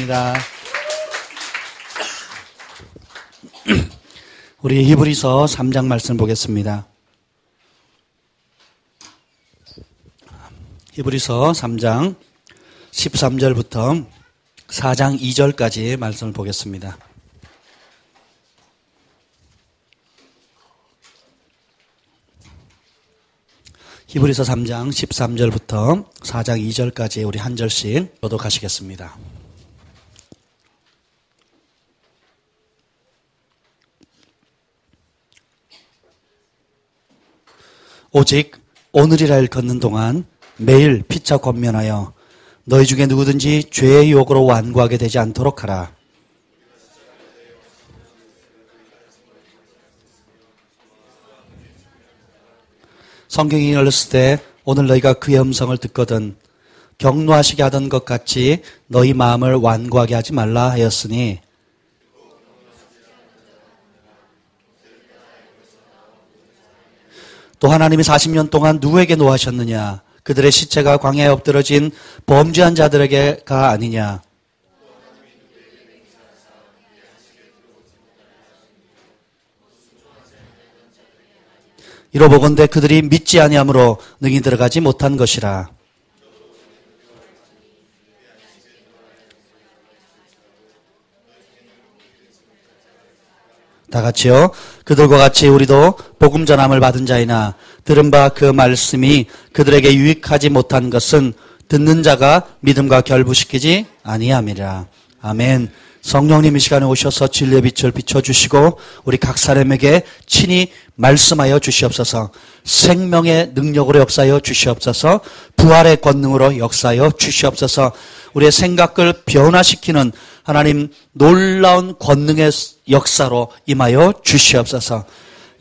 반갑습니다. 우리 히브리서 3장 말씀 보겠습니다. 히브리서 3장 13절부터 4장 2절까지 말씀을 보겠습니다. 히브리서 3장 13절부터 4장 2절까지 우리 한 절씩 교독하시겠습니다. 오직 오늘이라 일 걷는 동안 매일 피차 권면하여 너희 중에 누구든지 죄의 유혹으로 완고하게 되지 않도록 하라. 성경이 열렸을 때 오늘 너희가 그의 음성을 듣거든 격노하시게 하던 것 같이 너희 마음을 완고하게 하지 말라 하였으니 또 하나님이 40년 동안 누구에게 노하셨느냐? 그들의 시체가 광야에 엎드러진 범죄한 자들에게가 아니냐? 이로보건대 그들이 믿지 아니함으로 능히 들어가지 못한 것이라. 다 같이요. 그들과 같이 우리도 복음 전함을 받은 자이나 들은 바 그 말씀이 그들에게 유익하지 못한 것은 듣는 자가 믿음과 결부시키지 아니함이라. 아멘. 성령님 이 시간에 오셔서 진리의 빛을 비춰주시고 우리 각 사람에게 친히 말씀하여 주시옵소서. 생명의 능력으로 역사하여 주시옵소서. 부활의 권능으로 역사하여 주시옵소서. 우리의 생각을 변화시키는 하나님 놀라운 권능의 역사로 임하여 주시옵소서.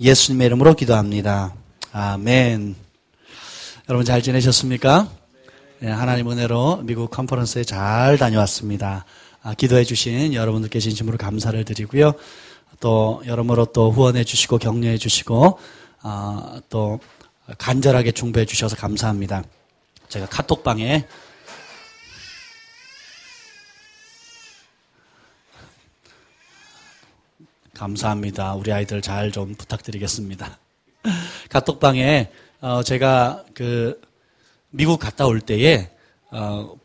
예수님의 이름으로 기도합니다. 아멘. 여러분 잘 지내셨습니까? 네, 하나님 은혜로 미국 컨퍼런스에 잘 다녀왔습니다. 기도해 주신 여러분들께 진심으로 감사를 드리고요. 또 여러모로 또 후원해 주시고 격려해 주시고 또 간절하게 중보해 주셔서 감사합니다. 제가 카톡방에 감사합니다. 우리 아이들 잘 좀 부탁드리겠습니다. 카톡방에 제가 미국 갔다 올 때에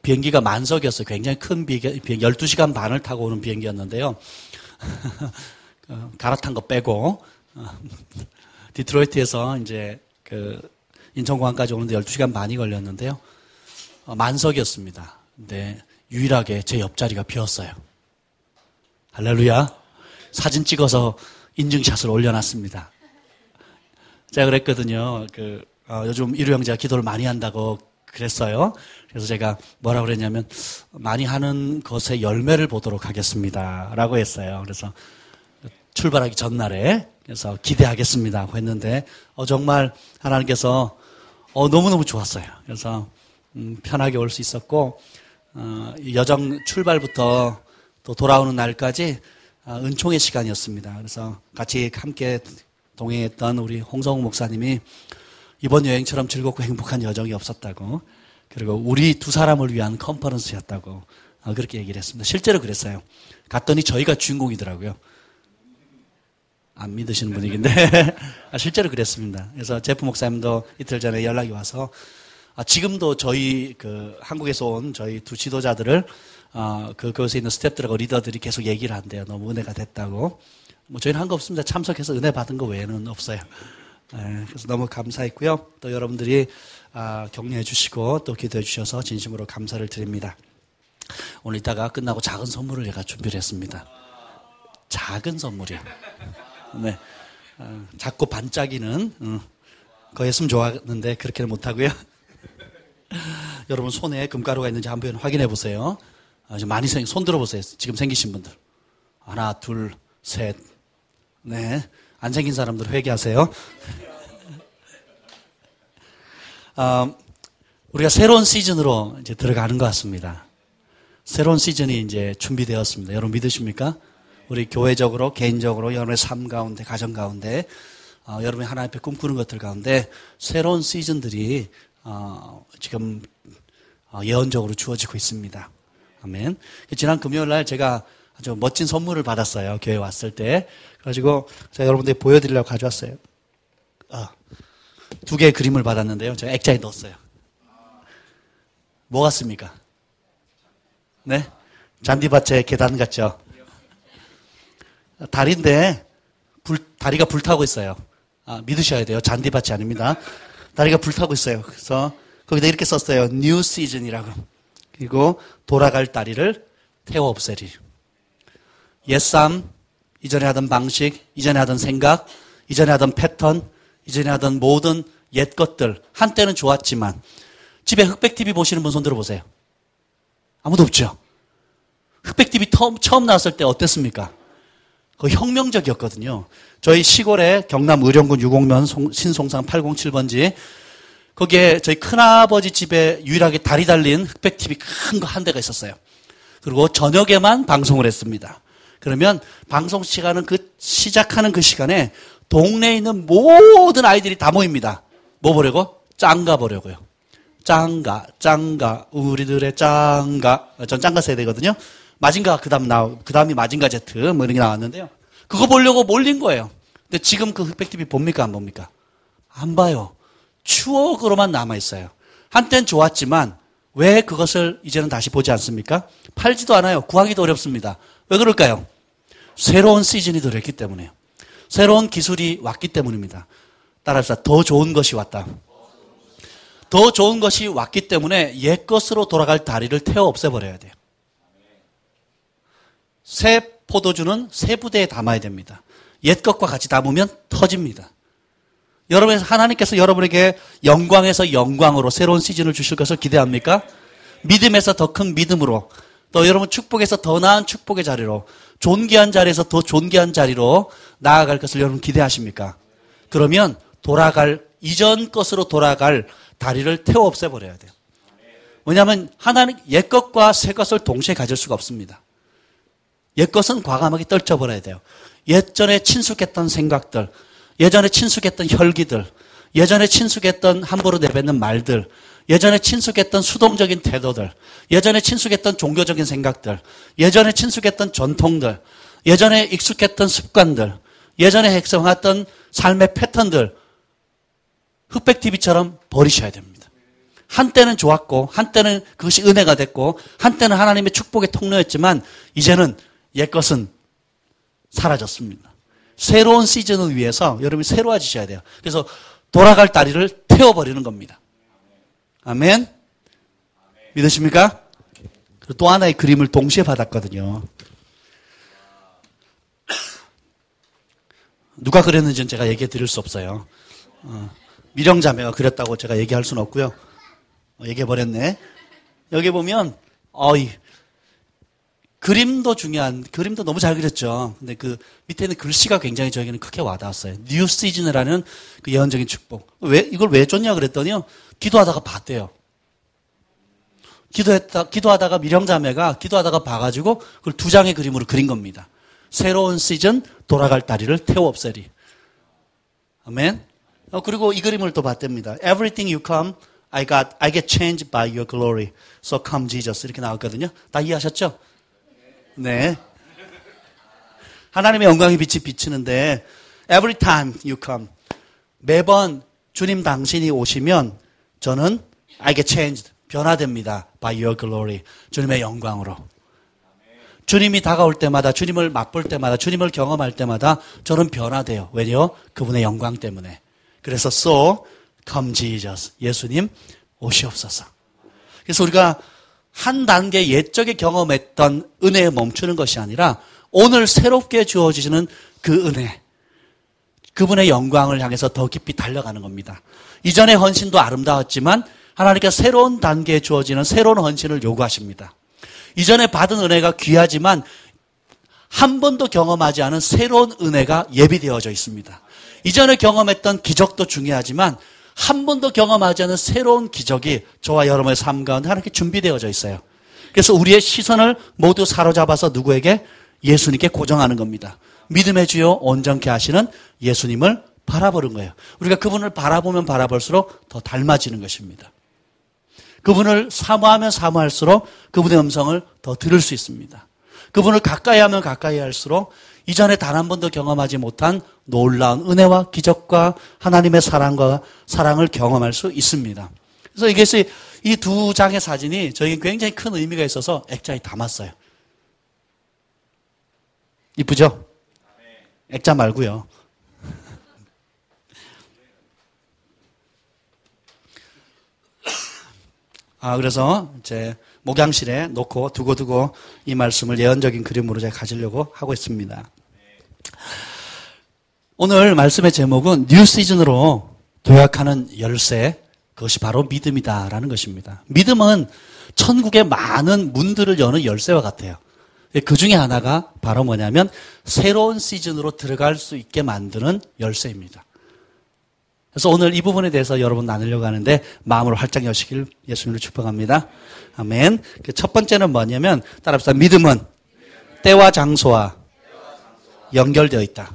비행기가 만석이었어요. 굉장히 큰 비행기 12시간 반을 타고 오는 비행기였는데요. 갈아탄 거 빼고 디트로이트에서 이제 인천공항까지 오는데 12시간 반이 걸렸는데요. 만석이었습니다. 근데 유일하게 제 옆자리가 비었어요. 할렐루야. 사진 찍어서 인증샷을 올려놨습니다. 제가 그랬거든요. 요즘 일우 형제가 기도를 많이 한다고 그랬어요. 그래서 제가 뭐라고 그랬냐면 많이 하는 것의 열매를 보도록 하겠습니다 라고 했어요. 그래서 출발하기 전날에 그래서 기대하겠습니다 했는데 정말 하나님께서 너무너무 좋았어요. 그래서 편하게 올 수 있었고 여정 출발부터 또 돌아오는 날까지 은총의 시간이었습니다. 그래서 같이 함께 동행했던 우리 홍성욱 목사님이 이번 여행처럼 즐겁고 행복한 여정이 없었다고, 그리고 우리 두 사람을 위한 컨퍼런스였다고 그렇게 얘기를 했습니다. 실제로 그랬어요. 갔더니 저희가 주인공이더라고요. 안 믿으시는 분위기인데 실제로 그랬습니다. 그래서 제프 목사님도 이틀 전에 연락이 와서 지금도 저희 한국에서 온 저희 두 지도자들을 그곳에 있는 스태프들하고 리더들이 계속 얘기를 한대요. 너무 은혜가 됐다고. 저희는 한 거 없습니다. 참석해서 은혜 받은 거 외에는 없어요. 그래서 너무 감사했고요. 또 여러분들이 격려해 주시고 또 기도해 주셔서 진심으로 감사를 드립니다. 오늘 이따가 끝나고 작은 선물을 제가 준비를 했습니다. 작은 선물이요. 네. 작고 반짝이는 그거 했으면 좋았는데 그렇게는 못하고요. 여러분 손에 금가루가 있는지 한번 확인해 보세요. 많이 손 들어보세요. 지금 생기신 분들. 하나, 둘, 셋. 네. 안 생긴 사람들 회개하세요. 우리가 새로운 시즌으로 이제 들어가는 것 같습니다. 새로운 시즌이 이제 준비되었습니다. 여러분 믿으십니까? 우리 교회적으로, 개인적으로, 여러분의 삶 가운데, 가정 가운데, 여러분이 하나님 앞에 꿈꾸는 것들 가운데 새로운 시즌들이 지금 예언적으로 주어지고 있습니다. 아멘. 지난 금요일 날 제가 아주 멋진 선물을 받았어요. 교회 왔을 때. 그래가지고 제가 여러분들 보여드리려고 가져왔어요. 두 개의 그림을 받았는데요. 제가 액자에 넣었어요. 뭐 같습니까? 네? 잔디밭의 계단 같죠? 다리인데 다리가 불타고 있어요. 믿으셔야 돼요. 잔디밭이 아닙니다. 다리가 불타고 있어요. 그래서 거기다 이렇게 썼어요. New Season이라고. 그리고 돌아갈 다리를 태워 없애리. 옛삶, 이전에 하던 방식, 이전에 하던 생각, 이전에 하던 패턴, 이전에 하던 모든 옛 것들. 한때는 좋았지만 집에 흑백TV 보시는 분 손 들어보세요. 아무도 없죠? 흑백TV 처음 나왔을 때 어땠습니까? 그 혁명적이었거든요. 저희 시골에 경남 의령군 유곡면 신송상 807번지 거기에 저희 큰아버지 집에 유일하게 다리 달린 흑백TV 큰 거 한 대가 있었어요. 그리고 저녁에만 방송을 했습니다. 그러면 방송 시간은 시작하는 그 시간에 동네에 있는 모든 아이들이 다 모입니다. 뭐 보려고? 짱가 보려고요. 짱가, 우리들의 짱가. 전 짱가 세대거든요. 마징가, 그 다음이 마징가 제트, 뭐 이런 게 나왔는데요. 그거 보려고 몰린 거예요. 근데 지금 그 흑백TV 봅니까? 안 봅니까? 안 봐요. 추억으로만 남아있어요. 한땐 좋았지만, 왜 그것을 이제는 다시 보지 않습니까? 팔지도 않아요. 구하기도 어렵습니다. 왜 그럴까요? 새로운 시즌이 들어있기 때문에요. 새로운 기술이 왔기 때문입니다. 따라서 더 좋은 것이 왔다. 더 좋은 것이 왔기 때문에 옛 것으로 돌아갈 다리를 태워 없애버려야 돼요. 새 포도주는 새 부대에 담아야 됩니다. 옛 것과 같이 담으면 터집니다. 하나님께서 여러분에게 영광에서 영광으로 새로운 시즌을 주실 것을 기대합니까? 믿음에서 더 큰 믿음으로, 또 여러분 축복에서 더 나은 축복의 자리로, 존귀한 자리에서 더 존귀한 자리로 나아갈 것을 여러분 기대하십니까? 그러면 이전 것으로 돌아갈 다리를 태워 없애버려야 돼요. 왜냐하면 하나님 옛 것과 새 것을 동시에 가질 수가 없습니다. 옛 것은 과감하게 떨쳐버려야 돼요. 예전에 친숙했던 생각들, 예전에 친숙했던 혈기들, 예전에 친숙했던 함부로 내뱉는 말들, 예전에 친숙했던 수동적인 태도들, 예전에 친숙했던 종교적인 생각들, 예전에 친숙했던 전통들, 예전에 익숙했던 습관들, 예전에 행성했던 삶의 패턴들, 흑백TV처럼 버리셔야 됩니다. 한때는 좋았고, 한때는 그것이 은혜가 됐고, 한때는 하나님의 축복의 통로였지만, 이제는 옛것은 사라졌습니다. 새로운 시즌을 위해서 여러분이 새로워지셔야 돼요. 그래서 돌아갈 다리를 태워버리는 겁니다. 아멘? 믿으십니까? 그리고 또 하나의 그림을 동시에 받았거든요. 누가 그렸는지는 제가 얘기해 드릴 수 없어요. 미령자매가 그렸다고 제가 얘기할 수는 없고요. 얘기해 버렸네. 여기 보면 그림도 그림도 너무 잘 그렸죠. 근데 그 밑에는 글씨가 굉장히 저에게는 크게 와닿았어요. 뉴 시즌이라는 그 예언적인 축복. 이걸 왜 줬냐 그랬더니요. 기도하다가 봤대요. 기도하다가 미령자매가 기도하다가 봐가지고 그걸 두 장의 그림으로 그린 겁니다. 새로운 시즌, 돌아갈 다리를 태워 없애리. 아멘. 그리고 이 그림을 또 봤답니다. Everything you come, I get changed by your glory. So come Jesus. 이렇게 나왔거든요. 다 이해하셨죠? 네. 하나님의 영광의 빛이 비치는데 every time you come, 매번 주님 당신이 오시면 저는 I get changed, 변화됩니다. by your glory, 주님의 영광으로. 주님이 다가올 때마다, 주님을 맛볼 때마다, 주님을 경험할 때마다 저는 변화돼요. 왜요? 그분의 영광 때문에. 그래서 so come Jesus, 예수님 오시옵소서. 그래서 우리가 한 단계 옛적에 경험했던 은혜에 멈추는 것이 아니라 오늘 새롭게 주어지는 그 은혜, 그분의 영광을 향해서 더 깊이 달려가는 겁니다. 이전의 헌신도 아름다웠지만 하나님께서 새로운 단계에 주어지는 새로운 헌신을 요구하십니다. 이전에 받은 은혜가 귀하지만 한 번도 경험하지 않은 새로운 은혜가 예비되어져 있습니다. 이전에 경험했던 기적도 중요하지만 한 번도 경험하지 않은 새로운 기적이 저와 여러분의 삶 가운데 하나님께 준비되어져 있어요. 그래서 우리의 시선을 모두 사로잡아서 누구에게? 예수님께 고정하는 겁니다. 믿음의 주요 온전케 하시는 예수님을 바라보는 거예요. 우리가 그분을 바라보면 바라볼수록 더 닮아지는 것입니다. 그분을 사모하면 사모할수록 그분의 음성을 더 들을 수 있습니다. 그분을 가까이 하면 가까이 할수록 이전에 단 한 번도 경험하지 못한 놀라운 은혜와 기적과 하나님의 사랑을 경험할 수 있습니다. 그래서 이것이 이 두 장의 사진이 저에게 굉장히 큰 의미가 있어서 액자에 담았어요. 이쁘죠? 액자 말고요. 그래서 이제 목양실에 놓고 두고 이 말씀을 예언적인 그림으로 제가 가지려고 하고 있습니다. 오늘 말씀의 제목은 뉴 시즌으로 도약하는 열쇠, 그것이 바로 믿음이다라는 것입니다. 믿음은 천국의 많은 문들을 여는 열쇠와 같아요. 그 중에 하나가 바로 뭐냐면 새로운 시즌으로 들어갈 수 있게 만드는 열쇠입니다. 그래서 오늘 이 부분에 대해서 여러분 나누려고 하는데 마음을 활짝 여시길 예수님으로 축복합니다. 아멘. 그 첫 번째는 뭐냐면 따라합시다. 믿음은 때와 장소와 연결되어 있다.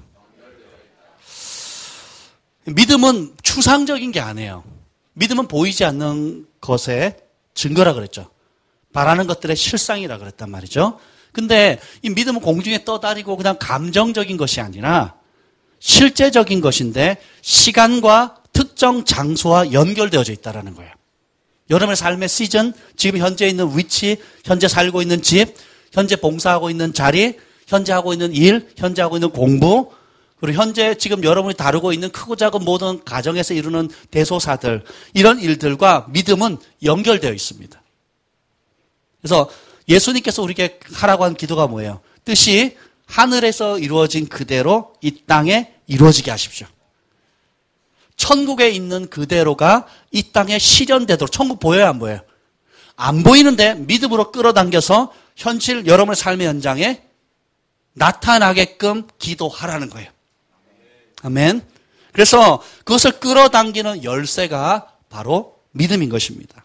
믿음은 추상적인 게 아니에요. 믿음은 보이지 않는 것의 증거라 그랬죠. 바라는 것들의 실상이라 그랬단 말이죠. 근데 이 믿음은 공중에 떠다니고 그냥 감정적인 것이 아니라 실제적인 것인데 시간과 특정 장소와 연결되어져 있다는 거예요. 여러분의 삶의 시즌, 지금 현재 있는 위치, 현재 살고 있는 집, 현재 봉사하고 있는 자리, 현재 하고 있는 일, 현재 하고 있는 공부, 그리고 현재 지금 여러분이 다루고 있는 크고 작은 모든 가정에서 이루는 대소사들, 이런 일들과 믿음은 연결되어 있습니다. 그래서 예수님께서 우리에게 하라고 한 기도가 뭐예요? 뜻이 하늘에서 이루어진 그대로 이 땅에 이루어지게 하십시오. 천국에 있는 그대로가 이 땅에 실현되도록. 천국 보여요, 안 보여요? 안 보이는데 믿음으로 끌어당겨서 현실 여러분의 삶의 현장에 나타나게끔 기도하라는 거예요. 아멘. 그래서 그것을 끌어당기는 열쇠가 바로 믿음인 것입니다.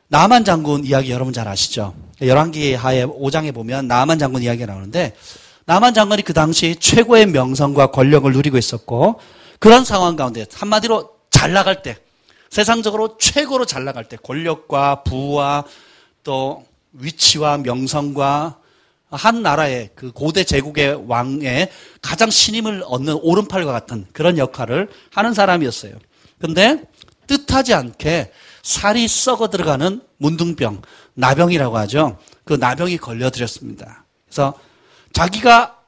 나만 장군 이야기 여러분 잘 아시죠? 열왕기하에 5장에 보면 나만 장군 이야기가 나오는데 나만 장군이 그 당시 최고의 명성과 권력을 누리고 있었고 그런 상황 가운데 한마디로 잘 나갈 때 세상적으로 최고로 잘 나갈 때 권력과 부와 또 위치와 명성과 한 나라의 그 고대 제국의 왕의 가장 신임을 얻는 오른팔과 같은 그런 역할을 하는 사람이었어요. 근데 뜻하지 않게 살이 썩어 들어가는 문둥병, 나병이라고 하죠. 그 나병이 걸려들었습니다. 그래서 자기가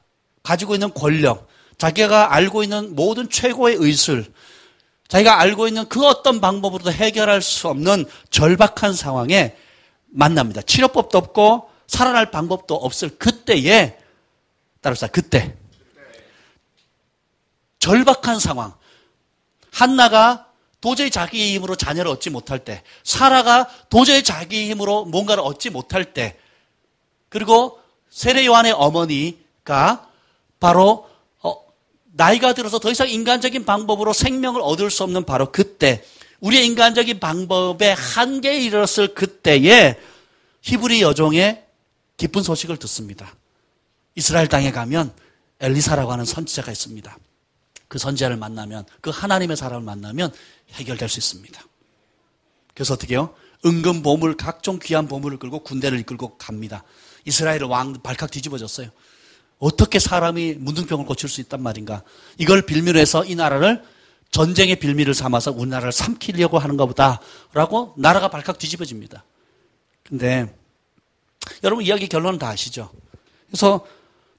가지고 있는 권력, 자기가 알고 있는 모든 최고의 의술, 자기가 알고 있는 그 어떤 방법으로도 해결할 수 없는 절박한 상황에 만납니다. 치료법도 없고 살아날 방법도 없을 그때에 따라서 그때 절박한 상황, 한나가 도저히 자기의 힘으로 자녀를 얻지 못할 때, 사라가 도저히 자기의 힘으로 뭔가를 얻지 못할 때, 그리고 세례 요한의 어머니가 바로 나이가 들어서 더 이상 인간적인 방법으로 생명을 얻을 수 없는 바로 그때, 우리의 인간적인 방법의 한계에 이르렀을 그때에 히브리 여종의 기쁜 소식을 듣습니다. 이스라엘 땅에 가면 엘리사라고 하는 선지자가 있습니다. 그 선지자를 만나면, 그 하나님의 사람을 만나면 해결될 수 있습니다. 그래서 어떻게 해요? 은근 보물, 각종 귀한 보물을 끌고 군대를 이끌고 갑니다. 이스라엘의 왕 발칵 뒤집어졌어요. 어떻게 사람이 문둥병을 고칠 수 있단 말인가? 이걸 빌미로 해서 이 나라를 전쟁의 빌미를 삼아서 우리나라를 삼키려고 하는가 보다라고 나라가 발칵 뒤집어집니다. 근데 여러분 이야기 결론은 다 아시죠? 그래서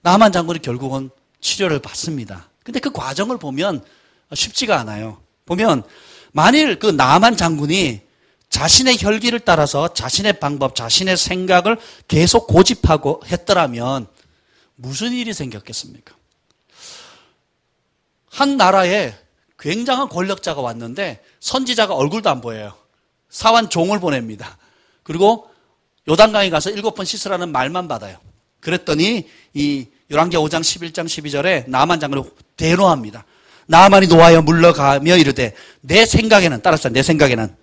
나만 장군이 결국은 치료를 받습니다. 근데 그 과정을 보면 쉽지가 않아요. 보면 만일 그 나만 장군이 자신의 혈기를 따라서 자신의 방법, 자신의 생각을 계속 고집하고 했더라면 무슨 일이 생겼겠습니까? 한 나라에 굉장한 권력자가 왔는데 선지자가 얼굴도 안 보여요. 사환 종을 보냅니다. 그리고 요단강에 가서 7번 씻으라는 말만 받아요. 그랬더니 이 열왕기 5장 11장 12절에 나만 장군을 대노합니다. 나만이 노하여 물러가며 이르되 내 생각에는, 따라서 내 생각에는,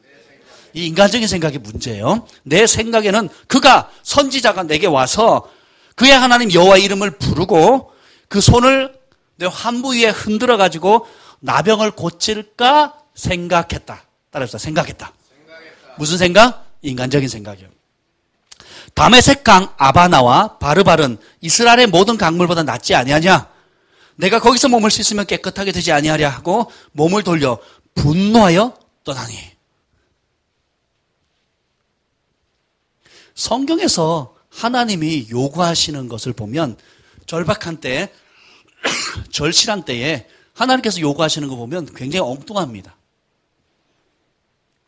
이 인간적인 생각이 문제예요. 내 생각에는 그가, 선지자가 내게 와서 그의 하나님 여호와의 이름을 부르고 그 손을 내 환부 위에 흔들어 가지고 나병을 고칠까 생각했다. 따라서 생각했다. 무슨 생각? 인간적인 생각이요. 다메섹강 아바나와 바르발은 이스라엘의 모든 강물보다 낫지 아니하냐? 내가 거기서 머물 수 있으면 깨끗하게 되지 아니하랴 하고 몸을 돌려 분노하여 떠나니. 성경에서 하나님이 요구하시는 것을 보면 절박한 때, 절실한 때에 하나님께서 요구하시는 거 보면 굉장히 엉뚱합니다.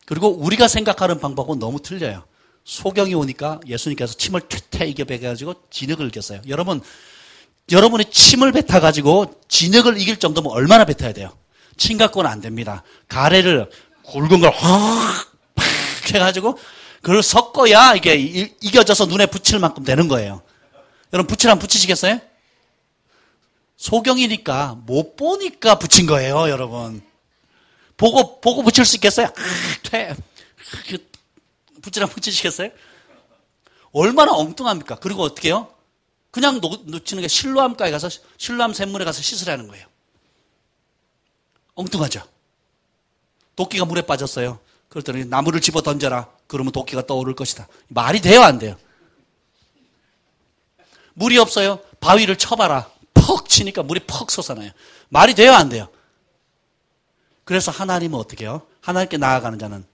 그리고 우리가 생각하는 방법은 너무 틀려요. 소경이 오니까 예수님께서 침을 퇴퇴 이겨배가지고 진흙을 이겼어요. 여러분이 침을 뱉어가지고 진흙을 이길 정도면 얼마나 뱉어야 돼요? 침 갖고는 안 됩니다. 가래를 굵은 걸 확 해가지고 그걸 섞어야 이게 이겨져서 눈에 붙일 만큼 되는 거예요. 여러분 붙이라면 붙이시겠어요? 소경이니까 못 보니까 붙인 거예요, 여러분. 보고 붙일 수 있겠어요? 붙이라면 붙이시겠어요? 얼마나 엉뚱합니까? 그리고 어떻게 해요? 그냥 놓치는 게 실로암가에 가서 실로암 샘물에 가서 씻으라는 거예요. 엉뚱하죠? 도끼가 물에 빠졌어요. 그랬더니 나무를 집어 던져라. 그러면 도끼가 떠오를 것이다. 말이 돼요, 안 돼요? 물이 없어요. 바위를 쳐봐라. 퍽 치니까 물이 퍽 솟아나요. 말이 돼요, 안 돼요? 그래서 하나님은 어떻게 해요? 하나님께 나아가는 자는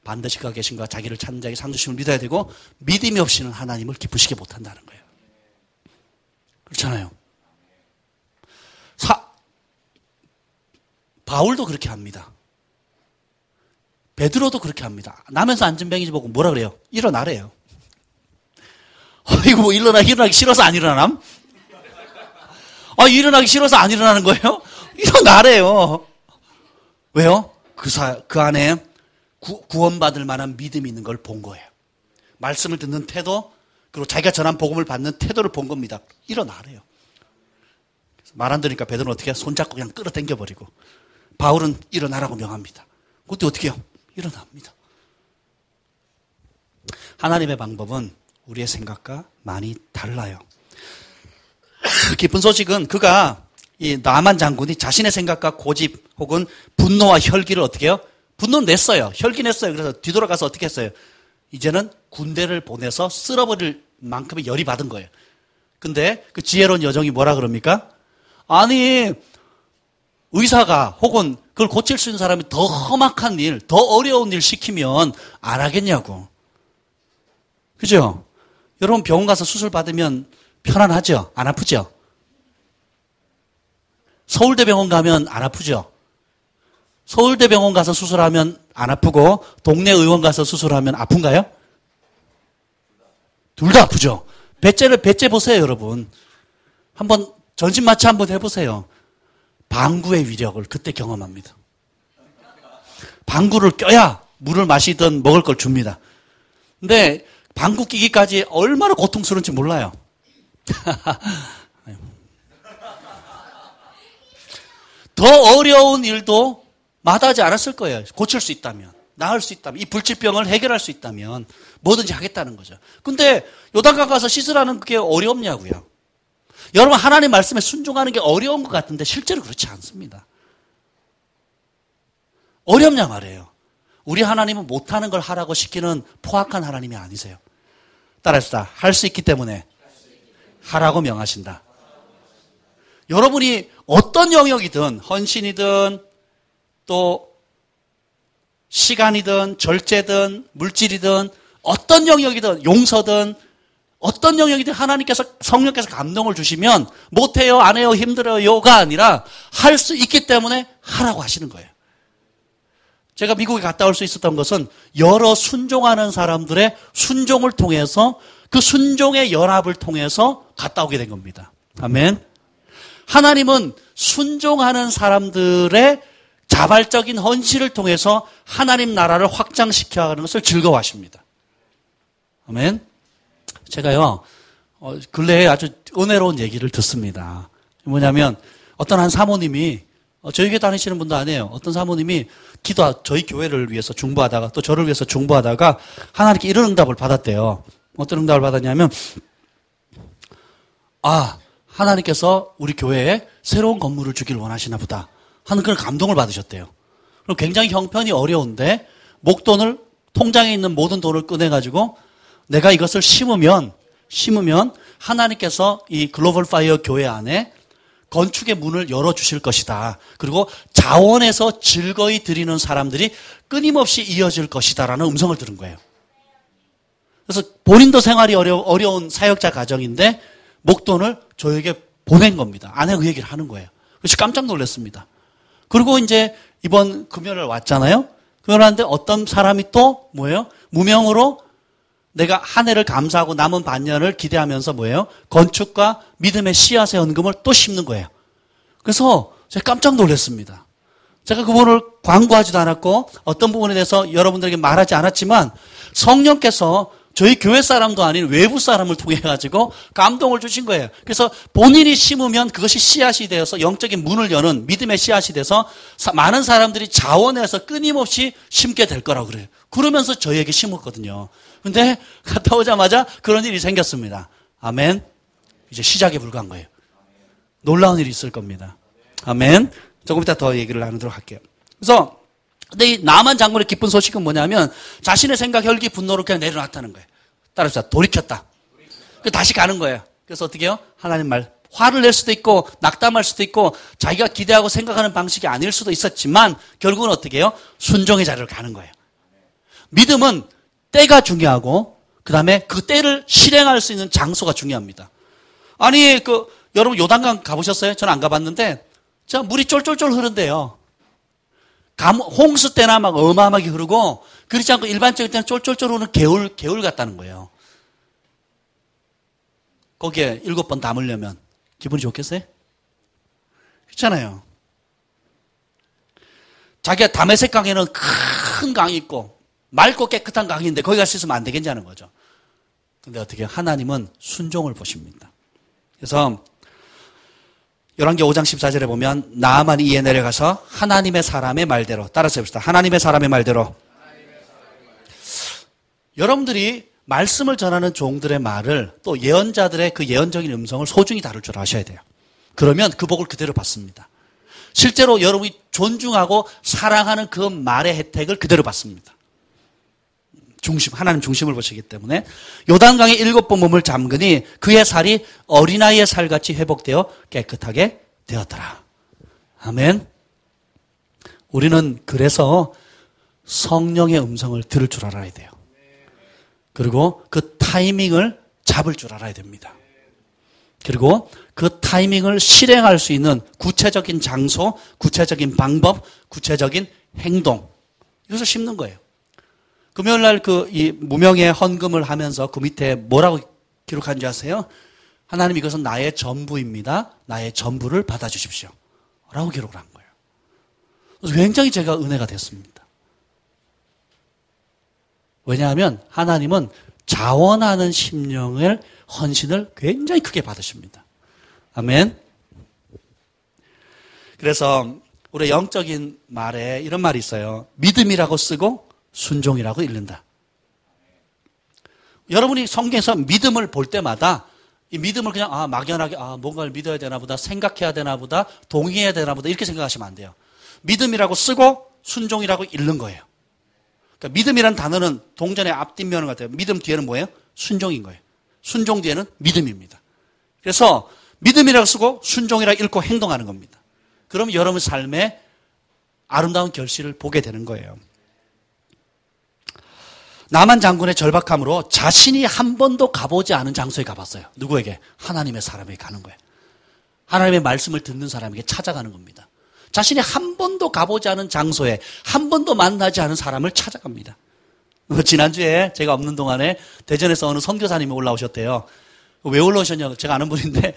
반드시 그가 계신가 자기를 찾는 자에게 상 주심을 믿어야 되고 믿음이 없이는 하나님을 기쁘시게 못한다는 거예요. 그렇잖아요. 바울도 그렇게 합니다. 베드로도 그렇게 합니다. 나면서 앉은 뱅이지 보고 뭐라 그래요? 일어나래요. 이거 뭐 일어나기 싫어서 안 일어남? 일어나기 싫어서 안 일어나는 거예요? 일어나래요. 왜요? 그 안에 구원받을 만한 믿음이 있는 걸 본 거예요. 말씀을 듣는 태도, 그리고 자기가 전한 복음을 받는 태도를 본 겁니다. 일어나래요. 말 안 들으니까 베드로는 어떻게 해요? 손잡고 그냥 끌어당겨버리고. 바울은 일어나라고 명합니다. 그때 어떻게 해요? 일어납니다. 하나님의 방법은 우리의 생각과 많이 달라요. 기쁜 소식은 그가 이 나만 장군이 자신의 생각과 고집 혹은 분노와 혈기를 어떻게 해요? 분노는 냈어요. 혈기 냈어요. 그래서 뒤돌아가서 어떻게 했어요? 이제는 군대를 보내서 쓸어버릴 만큼의 열이 받은 거예요. 근데 그 지혜로운 여종이 뭐라 그럽니까? 아니, 의사가 혹은 그걸 고칠 수 있는 사람이 더 험악한 일, 더 어려운 일 시키면 안 하겠냐고. 그죠? 여러분 병원 가서 수술 받으면 편안하죠? 안 아프죠? 서울대병원 가면 안 아프죠? 서울대병원 가서 수술하면 안 아프고 동네 의원 가서 수술하면 아픈가요? 둘 다 아프죠? 배째 보세요, 여러분. 한번 전신마취 한번 해보세요. 방구의 위력을 그때 경험합니다. 방구를 껴야 물을 마시든 먹을 걸 줍니다. 근데 방구 끼기까지 얼마나 고통스러운지 몰라요. 더 어려운 일도 마다하지 않았을 거예요. 고칠 수 있다면, 나을 수 있다면, 이 불치병을 해결할 수 있다면 뭐든지 하겠다는 거죠. 근데 요단강 가서 씻으라는 그게 어렵냐고요. 여러분 하나님 말씀에 순종하는 게 어려운 것 같은데 실제로 그렇지 않습니다. 어렵냐 말이에요. 우리 하나님은 못하는 걸 하라고 시키는 포악한 하나님이 아니세요. 따라합시다. 할 수 있기 때문에 하라고 명하신다. 여러분이 어떤 영역이든 헌신이든 또 시간이든 절제든 물질이든 어떤 영역이든 용서든 어떤 영역이든 하나님께서 성령께서 감동을 주시면 못해요, 안 해요, 힘들어요가 아니라 할 수 있기 때문에 하라고 하시는 거예요. 제가 미국에 갔다 올 수 있었던 것은 여러 순종하는 사람들의 순종을 통해서 그 순종의 연합을 통해서 갔다 오게 된 겁니다. 아멘. 하나님은 순종하는 사람들의 자발적인 헌신을 통해서 하나님 나라를 확장시켜가는 것을 즐거워하십니다. 아멘. 제가요, 근래에 아주 은혜로운 얘기를 듣습니다. 뭐냐면, 어떤 한 사모님이, 저희 교회 다니시는 분도 아니에요. 어떤 사모님이 저희 교회를 위해서 중보하다가, 또 저를 위해서 중보하다가, 하나님께 이런 응답을 받았대요. 어떤 응답을 받았냐면, 하나님께서 우리 교회에 새로운 건물을 주기를 원하시나 보다 하는 그런 감동을 받으셨대요. 그럼 굉장히 형편이 어려운데, 목돈을 통장에 있는 모든 돈을 꺼내가지고 내가 이것을 심으면 하나님께서 이 글로벌 파이어 교회 안에 건축의 문을 열어주실 것이다. 그리고 자원해서 즐거이 드리는 사람들이 끊임없이 이어질 것이다라는 음성을 들은 거예요. 그래서 본인도 생활이 어려운 사역자 가정인데 목돈을 저에게 보낸 겁니다. 아내가 그 얘기를 하는 거예요. 그래서 깜짝 놀랐습니다. 그리고 이제 이번 금요일에 왔잖아요. 금요일 왔는데 어떤 사람이 또 뭐예요? 무명으로 내가 한 해를 감사하고 남은 반년을 기대하면서 뭐예요? 건축과 믿음의 씨앗의 헌금을 또 심는 거예요. 그래서 제가 깜짝 놀랐습니다. 제가 그분을 광고하지도 않았고 어떤 부분에 대해서 여러분들에게 말하지 않았지만 성령께서 저희 교회 사람도 아닌 외부 사람을 통해 가지고 감동을 주신 거예요. 그래서 본인이 심으면 그것이 씨앗이 되어서 영적인 문을 여는 믿음의 씨앗이 돼서 많은 사람들이 자원해서 끊임없이 심게 될 거라고 그래요. 그러면서 저희에게 심었거든요. 근데 갔다 오자마자 그런 일이 생겼습니다. 아멘. 이제 시작에 불과한 거예요. 놀라운 일이 있을 겁니다. 아멘. 조금 이따 더 얘기를 나누도록 할게요. 그래서 근데 이 나만 장군의 기쁜 소식은 뭐냐면 자신의 생각, 혈기, 분노를 그냥 내려놨다는 거예요. 따라서 돌이켰다. 다시 가는 거예요. 그래서 어떻게 해요? 하나님 말. 화를 낼 수도 있고 낙담할 수도 있고 자기가 기대하고 생각하는 방식이 아닐 수도 있었지만 결국은 어떻게 해요? 순종의 자리로 가는 거예요. 믿음은 때가 중요하고 그다음에 그 때를 실행할 수 있는 장소가 중요합니다. 아니 여러분 요단강 가보셨어요? 저는 안 가봤는데 자 물이 쫄쫄쫄 흐른대요. 홍수 때나 막 어마어마하게 흐르고 그렇지 않고 일반적일 때는 쫄쫄쫄 흐르는 개울 같다는 거예요. 거기에 7번 담으려면 기분이 좋겠어요? 그렇잖아요. 자기가 다메섹 강에는 큰 강이 있고 맑고 깨끗한 강인데 거기 갈 수 있으면 안 되겠냐는 거죠. 근데 어떻게 하나님은 순종을 보십니다. 그래서 열왕기 5장 14절에 보면 나아만이 이에 내려가서 하나님의 사람의 말대로 따라서 해봅시다. 하나님의 사람의 말대로. 여러분들이 말씀을 전하는 종들의 말을 또 예언자들의 그 예언적인 음성을 소중히 다룰 줄 아셔야 돼요. 그러면 그 복을 그대로 받습니다. 실제로 여러분이 존중하고 사랑하는 그 말의 혜택을 그대로 받습니다. 하나님 중심을 보시기 때문에 요단강에 7번 몸을 잠그니 그의 살이 어린아이의 살같이 회복되어 깨끗하게 되었더라. 아멘. 우리는 그래서 성령의 음성을 들을 줄 알아야 돼요. 그리고 그 타이밍을 잡을 줄 알아야 됩니다. 그리고 그 타이밍을 실행할 수 있는 구체적인 장소, 구체적인 방법, 구체적인 행동 이것을 심는 거예요. 금요일 날 이 무명의 헌금을 하면서 그 밑에 뭐라고 기록한 줄 아세요? 하나님 이것은 나의 전부입니다. 나의 전부를 받아주십시오. 라고 기록을 한 거예요. 그래서 굉장히 제가 은혜가 됐습니다. 왜냐하면 하나님은 자원하는 심령을 헌신을 굉장히 크게 받으십니다. 아멘. 그래서 우리 영적인 말에 이런 말이 있어요. 믿음이라고 쓰고 순종이라고 읽는다. 여러분이 성경에서 믿음을 볼 때마다 이 믿음을 그냥 막연하게 뭔가를 믿어야 되나 보다, 생각해야 되나 보다, 동의해야 되나 보다 이렇게 생각하시면 안 돼요. 믿음이라고 쓰고 순종이라고 읽는 거예요. 그러니까 믿음이라는 단어는 동전의 앞뒷면을 같아요. 믿음 뒤에는 뭐예요? 순종인 거예요. 순종 뒤에는 믿음입니다. 그래서 믿음이라고 쓰고 순종이라고 읽고 행동하는 겁니다. 그러면 여러분 삶에 아름다운 결실을 보게 되는 거예요. 나만 장군의 절박함으로 자신이 한 번도 가보지 않은 장소에 가봤어요. 누구에게? 하나님의 사람에게 가는 거예요. 하나님의 말씀을 듣는 사람에게 찾아가는 겁니다. 자신이 한 번도 가보지 않은 장소에 한 번도 만나지 않은 사람을 찾아갑니다. 지난주에 제가 없는 동안에 대전에서 어느 선교사님이 올라오셨대요. 왜 올라오셨냐고 제가 아는 분인데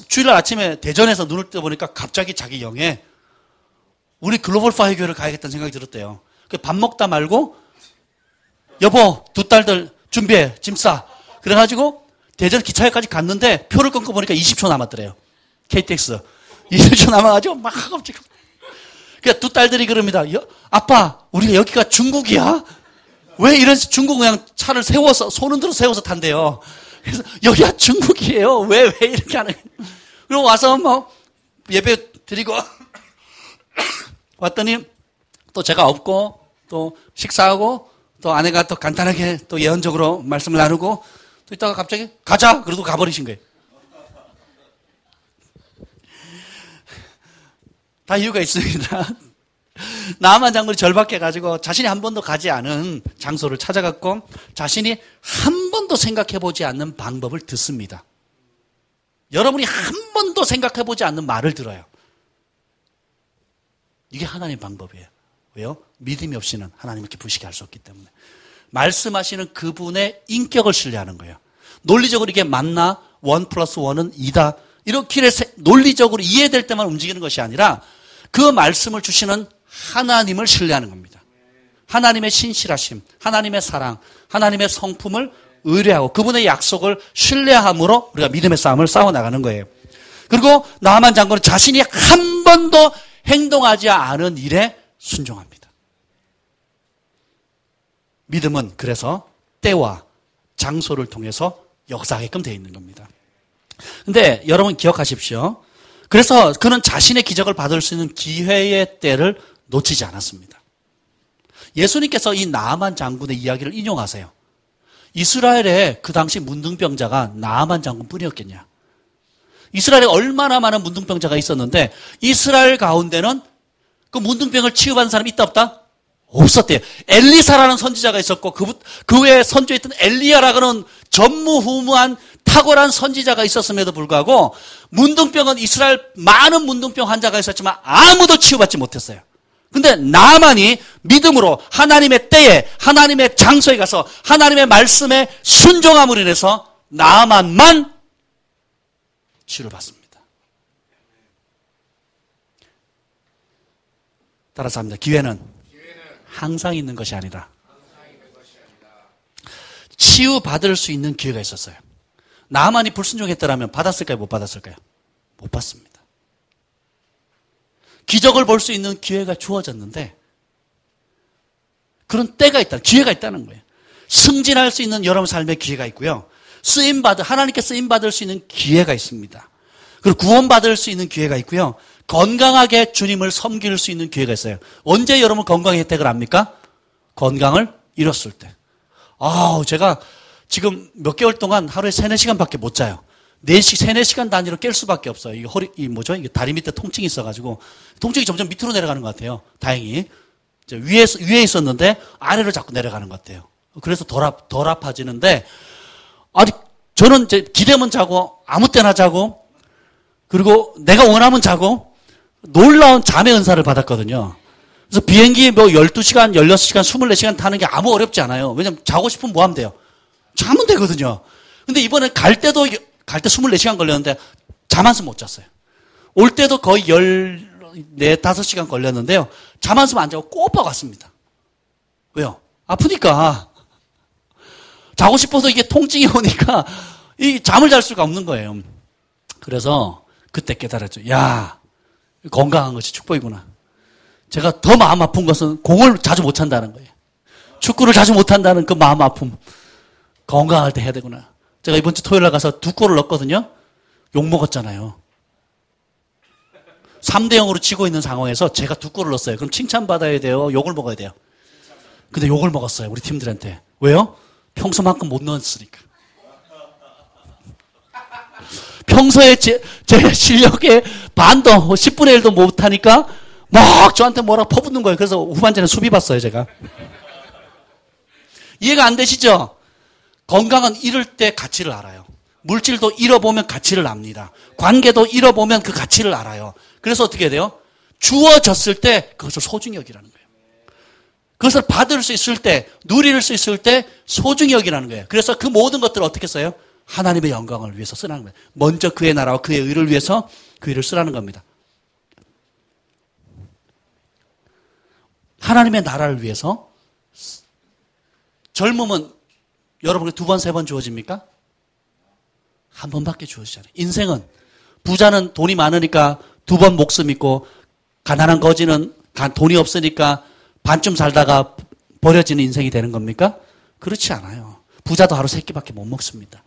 주일날 아침에 대전에서 눈을 떠보니까 갑자기 자기 영에 우리 글로벌 파이어 교회를 가야겠다는 생각이 들었대요. 밥 먹다 말고 여보, 2 딸들 준비해, 짐 싸. 그래가지고 대전 기차역까지 갔는데 표를 끊고 보니까 20초 남았더래요. KTX. 20초 남아가지고 막 갑자기. 그러니까 2 딸들이 그럽니다. 아빠, 우리가 여기가 중국이야? 왜 이런 중국 그냥 차를 세워서, 손 흔들어 세워서 탄대요. 그래서 여기가 중국이에요. 왜 이렇게 하는 거예요? 그리고 와서 예배 드리고 왔더니 또 제가 없고 또 식사하고 또 아내가 또 간단하게 또 예언적으로 말씀을 나누고 또 이따가 갑자기 가자! 그러고 가버리신 거예요. 다 이유가 있습니다. 나아만 장군이 절박해가지고 자신이 한 번도 가지 않은 장소를 찾아갔고 자신이 한 번도 생각해보지 않는 방법을 듣습니다. 여러분이 한 번도 생각해보지 않는 말을 들어요. 이게 하나님의 방법이에요. 왜요? 믿음이 없이는 하나님을 기쁘시게 할 수 없기 때문에. 말씀하시는 그분의 인격을 신뢰하는 거예요. 논리적으로 이게 맞나? 1+1은 2다. 이렇게 논리적으로 이해될 때만 움직이는 것이 아니라 그 말씀을 주시는 하나님을 신뢰하는 겁니다. 하나님의 신실하심, 하나님의 사랑, 하나님의 성품을 의뢰하고 그분의 약속을 신뢰함으로 우리가 믿음의 싸움을 싸워나가는 거예요. 그리고 나아만 장군은 자신이 한 번도 행동하지 않은 일에 순종합니다. 믿음은 그래서 때와 장소를 통해서 역사하게끔 되어 있는 겁니다. 근데 여러분 기억하십시오. 그래서 그는 자신의 기적을 받을 수 있는 기회의 때를 놓치지 않았습니다. 예수님께서 이 나아만 장군의 이야기를 인용하세요. 이스라엘에 그 당시 문둥병자가 나아만 장군뿐이었겠냐. 이스라엘에 얼마나 많은 문둥병자가 있었는데 이스라엘 가운데는 그 문둥병을 치유받은 사람이 있다 없다? 없었대요. 엘리사라는 선지자가 있었고 그 외에 선조했던 엘리야라고는 전무후무한 탁월한 선지자가 있었음에도 불구하고 문둥병은 이스라엘 많은 문둥병 환자가 있었지만 아무도 치유받지 못했어요. 근데 나아만이 믿음으로 하나님의 때에 하나님의 장소에 가서 하나님의 말씀에 순종함으로 인해서 나아만만 치유를 받습니다. 따라서 합니다. 기회는 항상 있는 것이 아니라 치유받을 수 있는 기회가 있었어요. 나아만이 불순종했더라면 받았을까요? 못 받았을까요? 못 받습니다. 기적을 볼 수 있는 기회가 주어졌는데 그런 때가 있다, 기회가 있다는 거예요. 승진할 수 있는 여러분 삶의 기회가 있고요. 하나님께 쓰임받을 수 있는 기회가 있습니다. 그리고 구원받을 수 있는 기회가 있고요. 건강하게 주님을 섬길 수 있는 기회가 있어요. 언제 여러분 건강의 혜택을 압니까? 건강을 잃었을 때. 제가 지금 몇 개월 동안 하루에 3, 4시간밖에 못 자요. 3, 4시간 단위로 깰 수밖에 없어요. 이게 이게 다리 밑에 통증이 있어가지고, 통증이 점점 밑으로 내려가는 것 같아요. 다행히. 위에 있었는데, 아래로 자꾸 내려가는 것 같아요. 그래서 덜 아파지는데, 저는 이제 기대면 자고, 아무 때나 자고, 그리고 내가 원하면 자고, 놀라운 잠의 은사를 받았거든요. 그래서 비행기 12시간, 16시간, 24시간 타는 게 아무 어렵지 않아요. 왜냐면 자고 싶으면 뭐 하면 돼요? 자면 되거든요. 근데 이번에 갈 때 24시간 걸렸는데 잠 한숨 못 잤어요. 올 때도 거의 5시간 걸렸는데요. 잠 한숨 안 자고 꼬박 왔습니다. 왜요? 아프니까. 자고 싶어서 이게 통증이 오니까 이 잠을 잘 수가 없는 거예요. 그래서 그때 깨달았죠. 야, 건강한 것이 축복이구나. 제가 더 마음 아픈 것은 공을 자주 못 찬다는 거예요. 축구를 자주 못 한다는 그 마음 아픔. 건강할 때 해야 되구나. 제가 이번 주 토요일 날 가서 2골을 넣었거든요. 욕먹었잖아요. 3대0으로 지고 있는 상황에서 제가 2골을 넣었어요. 그럼 칭찬받아야 돼요? 욕을 먹어야 돼요? 근데 욕을 먹었어요. 우리 팀들한테. 왜요? 평소만큼 못 넣었으니까. 평소에 제 실력의 반도 10분의 1도 못하니까 막 저한테 뭐라고 퍼붓는 거예요. 그래서 후반전에 수비 봤어요. 제가. 이해가 안 되시죠? 건강은 잃을 때 가치를 알아요. 물질도 잃어보면 가치를 압니다. 관계도 잃어보면 그 가치를 알아요. 그래서 어떻게 해야 돼요? 주어졌을 때 그것을 소중히 여기라는 거예요. 그것을 받을 수 있을 때, 누릴 수 있을 때 소중히 여기라는 거예요. 그래서 그 모든 것들을 어떻게 써요? 하나님의 영광을 위해서 쓰라는 거예요. 먼저 그의 나라와 그의 의를 위해서 그 일을 쓰라는 겁니다. 하나님의 나라를 위해서 젊음은 여러분에게 2번, 3번 주어집니까? 한 번밖에 주어지잖아요. 인생은 부자는 돈이 많으니까 2번 목숨 있고 가난한 거지는 돈이 없으니까 반쯤 살다가 버려지는 인생이 되는 겁니까? 그렇지 않아요. 부자도 하루 3끼밖에 못 먹습니다.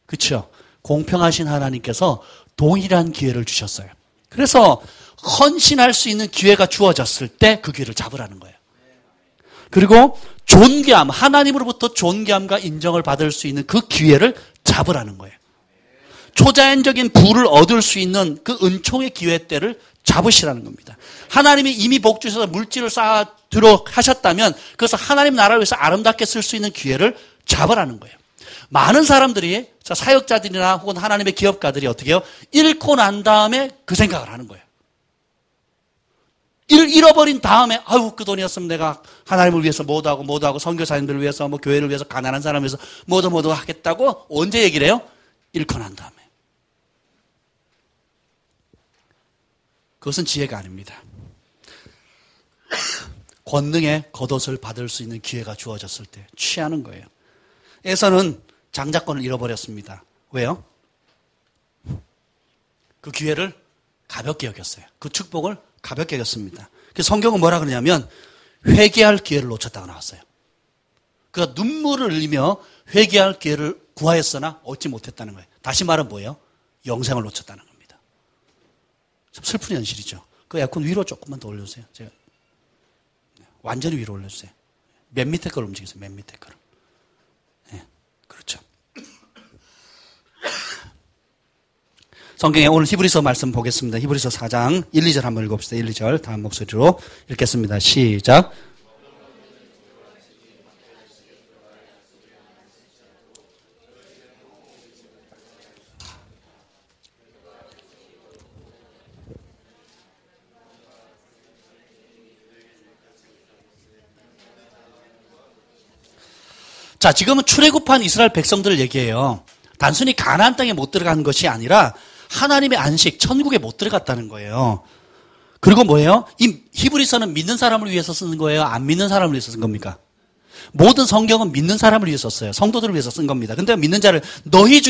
그렇죠? 공평하신 하나님께서 동일한 기회를 주셨어요. 그래서 헌신할 수 있는 기회가 주어졌을 때 그 기회를 잡으라는 거예요. 그리고 존귀함, 하나님으로부터 존귀함과 인정을 받을 수 있는 그 기회를 잡으라는 거예요. 초자연적인 부를 얻을 수 있는 그 은총의 기회 때를 잡으시라는 겁니다. 하나님이 이미 복 주셔서 물질을 쌓도록 하셨다면 그것을 하나님 나라를 위해서 아름답게 쓸 수 있는 기회를 잡으라는 거예요. 많은 사람들이 사역자들이나 혹은 하나님의 기업가들이 어떻게 해요? 잃고 난 다음에 그 생각을 하는 거예요. 잃어버린 다음에 아유 그 돈이었으면 내가 하나님을 위해서 뭐도 하고 선교사님들을 위해서 뭐 교회를 위해서 가난한 사람을 위해서 뭐도 하겠다고 언제 얘기를 해요? 잃고 난 다음에. 그것은 지혜가 아닙니다. 권능의 겉옷을 받을 수 있는 기회가 주어졌을 때 취하는 거예요. 에서는 장자권을 잃어버렸습니다. 왜요? 그 기회를 가볍게 여겼어요. 그 축복을 가볍게 여겼습니다. 그래서 성경은 뭐라 그러냐면 회개할 기회를 놓쳤다고 나왔어요. 그가 눈물을 흘리며 회개할 기회를 구하였으나 얻지 못했다는 거예요. 다시 말은 뭐예요? 영생을 놓쳤다는 겁니다. 참 슬픈 현실이죠. 그 에어컨 위로 조금만 더 올려주세요. 제가 완전히 위로 올려주세요. 맨 밑에 걸 움직이세요. 맨 밑에 걸. 네, 그렇죠. 성경에 오늘 히브리서 말씀 보겠습니다. 히브리서 4장 1, 2절 한번 읽어봅시다. 1, 2절 다음 목소리로 읽겠습니다. 시작. 자, 지금은 출애굽한 이스라엘 백성들을 얘기해요. 단순히 가나안 땅에 못 들어간 것이 아니라 하나님의 안식, 천국에 못 들어갔다는 거예요. 그리고 뭐예요? 이 히브리서는 믿는 사람을 위해서 쓰는 거예요? 안 믿는 사람을 위해서 쓴 겁니까? 모든 성경은 믿는 사람을 위해서 썼어요. 성도들을 위해서 쓴 겁니다. 근데 믿는 자를 너희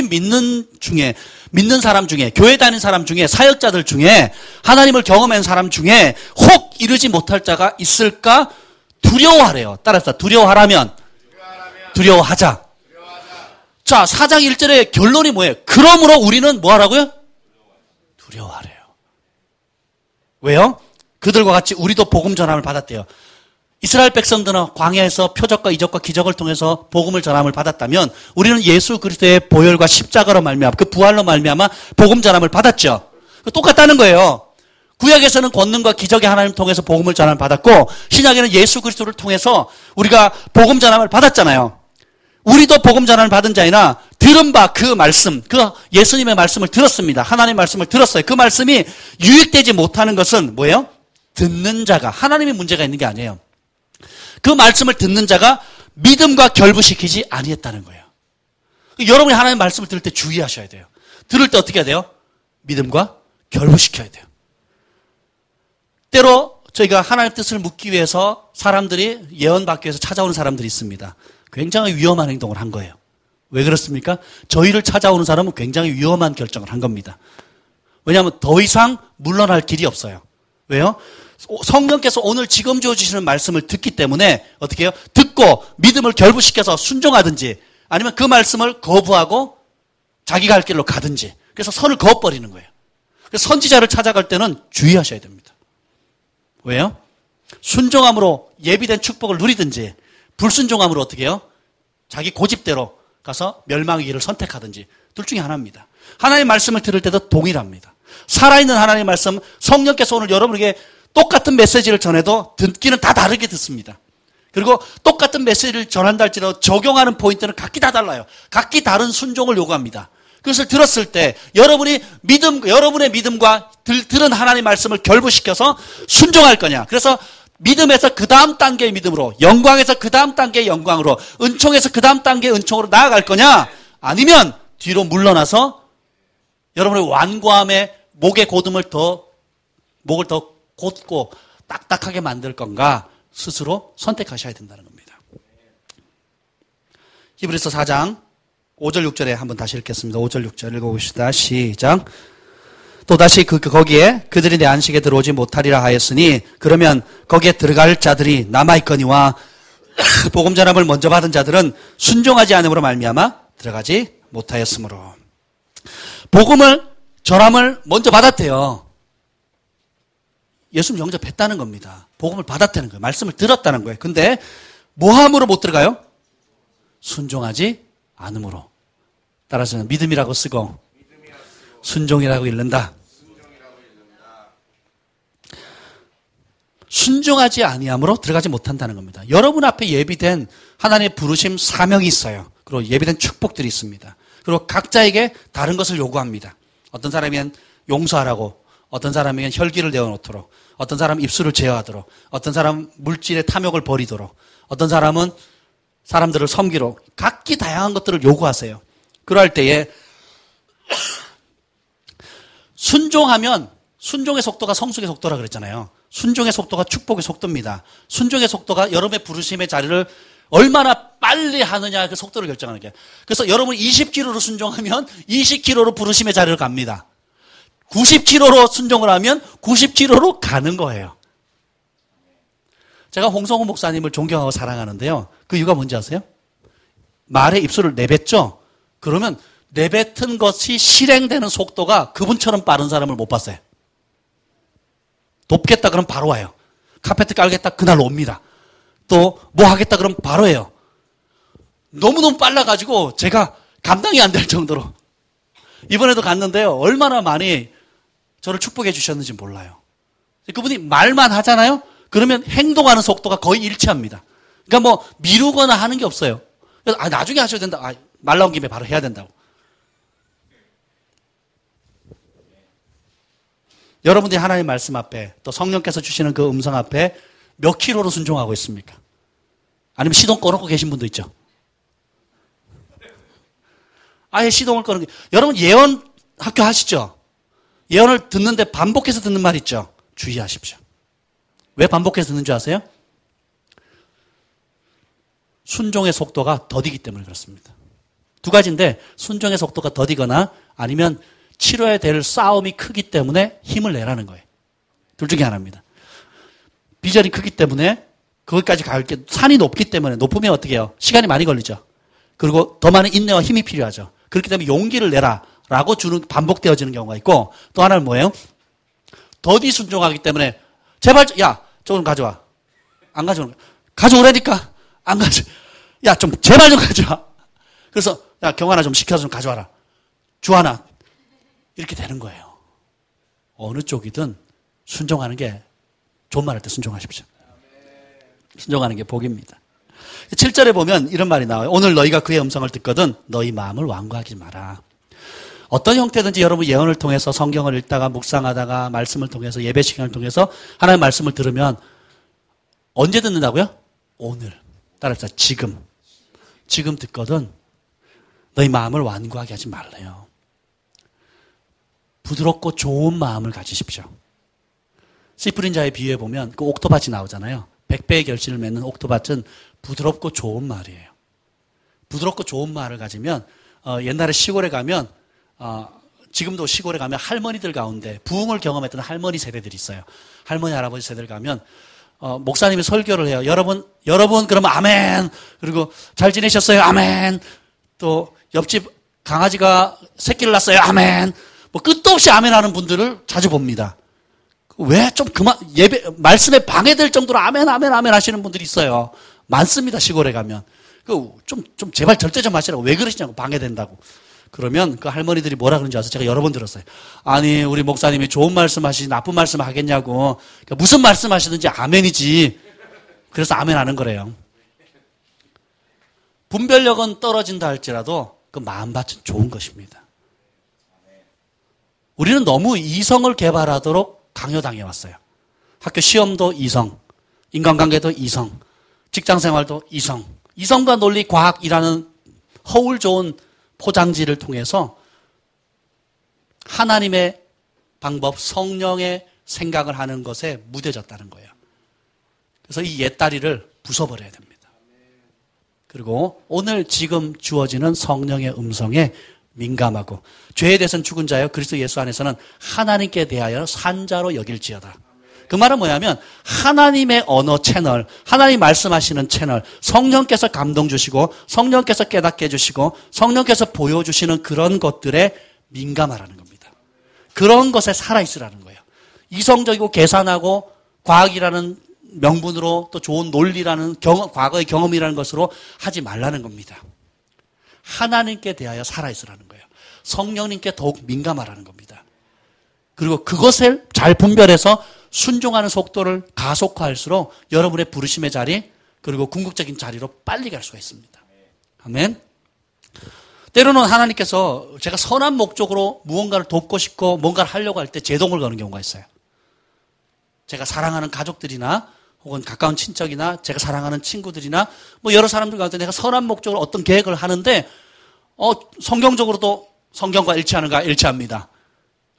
믿는 사람 중에, 교회 다니는 사람 중에, 사역자들 중에, 하나님을 경험한 사람 중에 혹 이르지 못할 자가 있을까? 두려워하래요. 따라서 두려워하라면 두려워하자. 자, 4장 1절의 결론이 뭐예요? 그러므로 우리는 뭐 하라고요? 두려워하래요. 왜요? 그들과 같이 우리도 복음 전함을 받았대요. 이스라엘 백성들은 광야에서 표적과 이적과 기적을 통해서 복음을 전함을 받았다면 우리는 예수 그리스도의 보혈과 십자가로 말미암아 그 부활로 말미암아 복음 전함을 받았죠. 똑같다는 거예요. 구약에서는 권능과 기적의 하나님을 통해서 복음을 전함을 받았고 신약에는 예수 그리스도를 통해서 우리가 복음 전함을 받았잖아요. 우리도 복음 전함을 받은 자이나 들은 바 그 말씀, 그 예수님의 말씀을 들었습니다. 하나님의 말씀을 들었어요. 그 말씀이 유익되지 못하는 것은 뭐예요? 듣는 자가, 하나님의 문제가 있는 게 아니에요. 그 말씀을 듣는 자가 믿음과 결부시키지 아니했다는 거예요. 여러분이 하나님의 말씀을 들을 때 주의하셔야 돼요. 들을 때 어떻게 해야 돼요? 믿음과 결부시켜야 돼요. 때로 저희가 하나님의 뜻을 묻기 위해서 사람들이 예언받기 위해서 찾아오는 사람들이 있습니다. 굉장히 위험한 행동을 한 거예요. 왜 그렇습니까? 저희를 찾아오는 사람은 굉장히 위험한 결정을 한 겁니다. 왜냐하면 더 이상 물러날 길이 없어요. 왜요? 성령께서 오늘 지금 주어주시는 말씀을 듣기 때문에 어떻게 해요? 듣고 믿음을 결부시켜서 순종하든지 아니면 그 말씀을 거부하고 자기가 할 길로 가든지 그래서 선을 그어버리는 거예요. 그래서 선지자를 찾아갈 때는 주의하셔야 됩니다. 왜요? 순종함으로 예비된 축복을 누리든지 불순종함으로 어떻게 해요? 자기 고집대로 가서 멸망의 길을 선택하든지 둘 중에 하나입니다. 하나님의 말씀을 들을 때도 동일합니다. 살아있는 하나님의 말씀, 성령께서 오늘 여러분에게 똑같은 메시지를 전해도 듣기는 다 다르게 듣습니다. 그리고 똑같은 메시지를 전한다 할지라도 적용하는 포인트는 각기 다 달라요. 각기 다른 순종을 요구합니다. 그것을 들었을 때 여러분의 믿음과 들은 하나님의 말씀을 결부시켜서 순종할 거냐. 그래서 믿음에서 그 다음 단계의 믿음으로, 영광에서 그 다음 단계의 영광으로, 은총에서 그 다음 단계의 은총으로 나아갈 거냐? 아니면 뒤로 물러나서 여러분의 완고함에 목을 더 곧고 딱딱하게 만들 건가 스스로 선택하셔야 된다는 겁니다. 히브리서 4장 5절 6절에 한번 다시 읽겠습니다. 5절 6절 읽어봅시다. 시작. 또다시 거기에 그들이 내 안식에 들어오지 못하리라 하였으니 그러면 거기에 들어갈 자들이 남아있거니와 복음 전함을 먼저 받은 자들은 순종하지 않음으로 말미암아 들어가지 못하였으므로. 복음을 전함을 먼저 받았대요. 예수님 영접했다는 겁니다. 복음을 받았다는 거예요. 말씀을 들었다는 거예요. 근데 뭐함으로 못 들어가요? 순종하지 않음으로. 따라서 믿음이라고 쓰고 순종이라고 읽는다. 순종하지 아니함으로 들어가지 못한다는 겁니다. 여러분 앞에 예비된 하나님의 부르심 사명이 있어요. 그리고 예비된 축복들이 있습니다. 그리고 각자에게 다른 것을 요구합니다. 어떤 사람은 용서하라고, 어떤 사람에겐 혈기를 내어놓도록, 어떤 사람은 입술을 제어하도록, 어떤 사람은 물질의 탐욕을 버리도록, 어떤 사람은 사람들을 섬기도록 각기 다양한 것들을 요구하세요. 그럴 때에 순종하면 순종의 속도가 성숙의 속도라 그랬잖아요. 순종의 속도가 축복의 속도입니다. 순종의 속도가 여러분의 부르심의 자리를 얼마나 빨리 하느냐 그 속도를 결정하는 게. 그래서 여러분 20km로 순종하면 20km로 부르심의 자리를 갑니다. 90km로 순종을 하면 90km로 가는 거예요. 제가 홍성호 목사님을 존경하고 사랑하는데요. 그 이유가 뭔지 아세요? 말에 입술을 내뱉죠? 그러면 내뱉은 것이 실행되는 속도가 그분처럼 빠른 사람을 못 봤어요. 돕겠다 그러면 바로 와요. 카페트 깔겠다 그날 옵니다. 또 뭐 하겠다 그러면 바로 해요. 너무너무 빨라가지고 제가 감당이 안 될 정도로. 이번에도 갔는데요. 얼마나 많이 저를 축복해 주셨는지 몰라요. 그분이 말만 하잖아요. 그러면 행동하는 속도가 거의 일치합니다. 그러니까 뭐 미루거나 하는 게 없어요. 그래서 나중에 하셔야 된다. 말 나온 김에 바로 해야 된다고. 여러분들이 하나님 말씀 앞에 또 성령께서 주시는 그 음성 앞에 몇 킬로로 순종하고 있습니까? 아니면 시동 꺼놓고 계신 분도 있죠. 아예 시동을 꺼는 게. 여러분 예언 학교 하시죠? 예언을 듣는데 반복해서 듣는 말 있죠? 주의하십시오. 왜 반복해서 듣는 줄 아세요? 순종의 속도가 더디기 때문에 그렇습니다. 두 가지인데 순종의 속도가 더디거나 아니면 치러야 될 싸움이 크기 때문에 힘을 내라는 거예요. 둘 중에 하나입니다. 비전이 크기 때문에 거기까지 갈 게 산이 높기 때문에 높으면 어떻게 해요? 시간이 많이 걸리죠. 그리고 더 많은 인내와 힘이 필요하죠. 그렇기 때문에 용기를 내라라고 주는 반복되어지는 경우가 있고 또 하나는 뭐예요? 더디 순종하기 때문에 제발 야 저거 가져와. 안 가져오는 거야. 가져오라니까 안 가져. 야 좀 제발 좀 가져와. 그래서 야 경환아 좀 시켜서 좀 가져와라. 주하나 이렇게 되는 거예요. 어느 쪽이든 순종하는 게 좋은 말 할 때 순종하십시오. 순종하는 게 복입니다. 7절에 보면 이런 말이 나와요. 오늘 너희가 그의 음성을 듣거든 너희 마음을 완고하지 마라. 어떤 형태든지 여러분 예언을 통해서 성경을 읽다가 묵상하다가 말씀을 통해서 예배 시간을 통해서 하나님의 말씀을 들으면 언제 듣는다고요? 오늘. 따라합시다. 지금 듣거든 너희 마음을 완고하게 하지 말래요. 부드럽고 좋은 마음을 가지십시오. 씨 뿌린 자의 비유에 보면 그 옥토밭이 나오잖아요. 100배의 결실을 맺는 옥토밭은 부드럽고 좋은 말이에요. 부드럽고 좋은 말을 가지면 옛날에 시골에 가면 지금도 시골에 가면 할머니들 가운데 부흥을 경험했던 할머니 세대들이 있어요. 할머니 할아버지 세대를 가면 목사님이 설교를 해요. 여러분 그러면 아멘. 그리고 잘 지내셨어요? 아멘. 또 옆집 강아지가 새끼를 낳았어요? 아멘. 뭐 끝도 없이 아멘하는 분들을 자주 봅니다. 왜 좀 그만 예배 말씀에 방해될 정도로 아멘 하시는 분들이 있어요. 많습니다. 시골에 가면 좀 제발 절대 좀 하시라고. 왜 그러시냐고. 방해된다고. 그러면 그 할머니들이 뭐라 그런지 아세요? 제가 여러 번 들었어요. 아니 우리 목사님이 좋은 말씀 하시지 나쁜 말씀 하겠냐고. 그러니까 무슨 말씀 하시든지 아멘이지. 그래서 아멘 하는 거래요. 분별력은 떨어진다 할지라도 그 마음밭은 좋은 것입니다. 우리는 너무 이성을 개발하도록 강요당해 왔어요. 학교 시험도 이성, 인간관계도 이성, 직장생활도 이성. 이성과 논리, 과학이라는 허울 좋은 포장지를 통해서 하나님의 방법, 성령의 생각을 하는 것에 무뎌졌다는 거예요. 그래서 이 옛다리를 부숴버려야 됩니다. 그리고 오늘 지금 주어지는 성령의 음성에 민감하고 죄에 대해서는 죽은 자여 그리스도 예수 안에서는 하나님께 대하여 산자로 여길지어다. 그 말은 뭐냐면 하나님의 언어 채널, 하나님 말씀하시는 채널, 성령께서 감동 주시고 성령께서 깨닫게 해주시고 성령께서 보여주시는 그런 것들에 민감하라는 겁니다. 그런 것에 살아있으라는 거예요. 이성적이고 계산하고 과학이라는 명분으로 또 좋은 논리라는 과거의 경험이라는 것으로 하지 말라는 겁니다. 하나님께 대하여 살아있으라는 거예요. 성령님께 더욱 민감하라는 겁니다. 그리고 그것을 잘 분별해서 순종하는 속도를 가속화할수록 여러분의 부르심의 자리 그리고 궁극적인 자리로 빨리 갈 수가 있습니다. 아멘. 때로는 하나님께서 제가 선한 목적으로 무언가를 돕고 싶고 뭔가를 하려고 할 때 제동을 거는 경우가 있어요. 제가 사랑하는 가족들이나 혹은 가까운 친척이나 제가 사랑하는 친구들이나 뭐 여러 사람들 가운데 내가 선한 목적으로 어떤 계획을 하는데 성경적으로도 성경과 일치하는가? 일치합니다.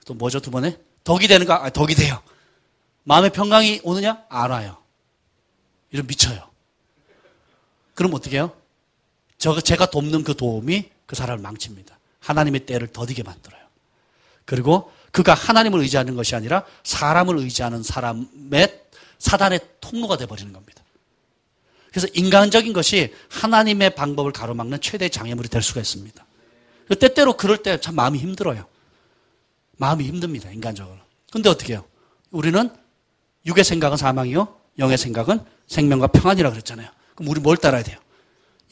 또 뭐죠? 두 번에? 덕이 되는가? 덕이 돼요. 마음의 평강이 오느냐? 안 와요. 이러면 미쳐요. 그럼 어떻게 해요? 제가 돕는 그 도움이 그 사람을 망칩니다. 하나님의 때를 더디게 만들어요. 그리고 그가 하나님을 의지하는 것이 아니라 사람을 의지하는 사람의 사단의 통로가 되어버리는 겁니다. 그래서 인간적인 것이 하나님의 방법을 가로막는 최대의 장애물이 될 수가 있습니다. 때때로 그럴 때 참 마음이 힘들어요. 마음이 힘듭니다. 인간적으로. 근데 어떻게 해요? 우리는 육의 생각은 사망이요 영의 생각은 생명과 평안이라고 그랬잖아요. 그럼 우리 뭘 따라야 돼요?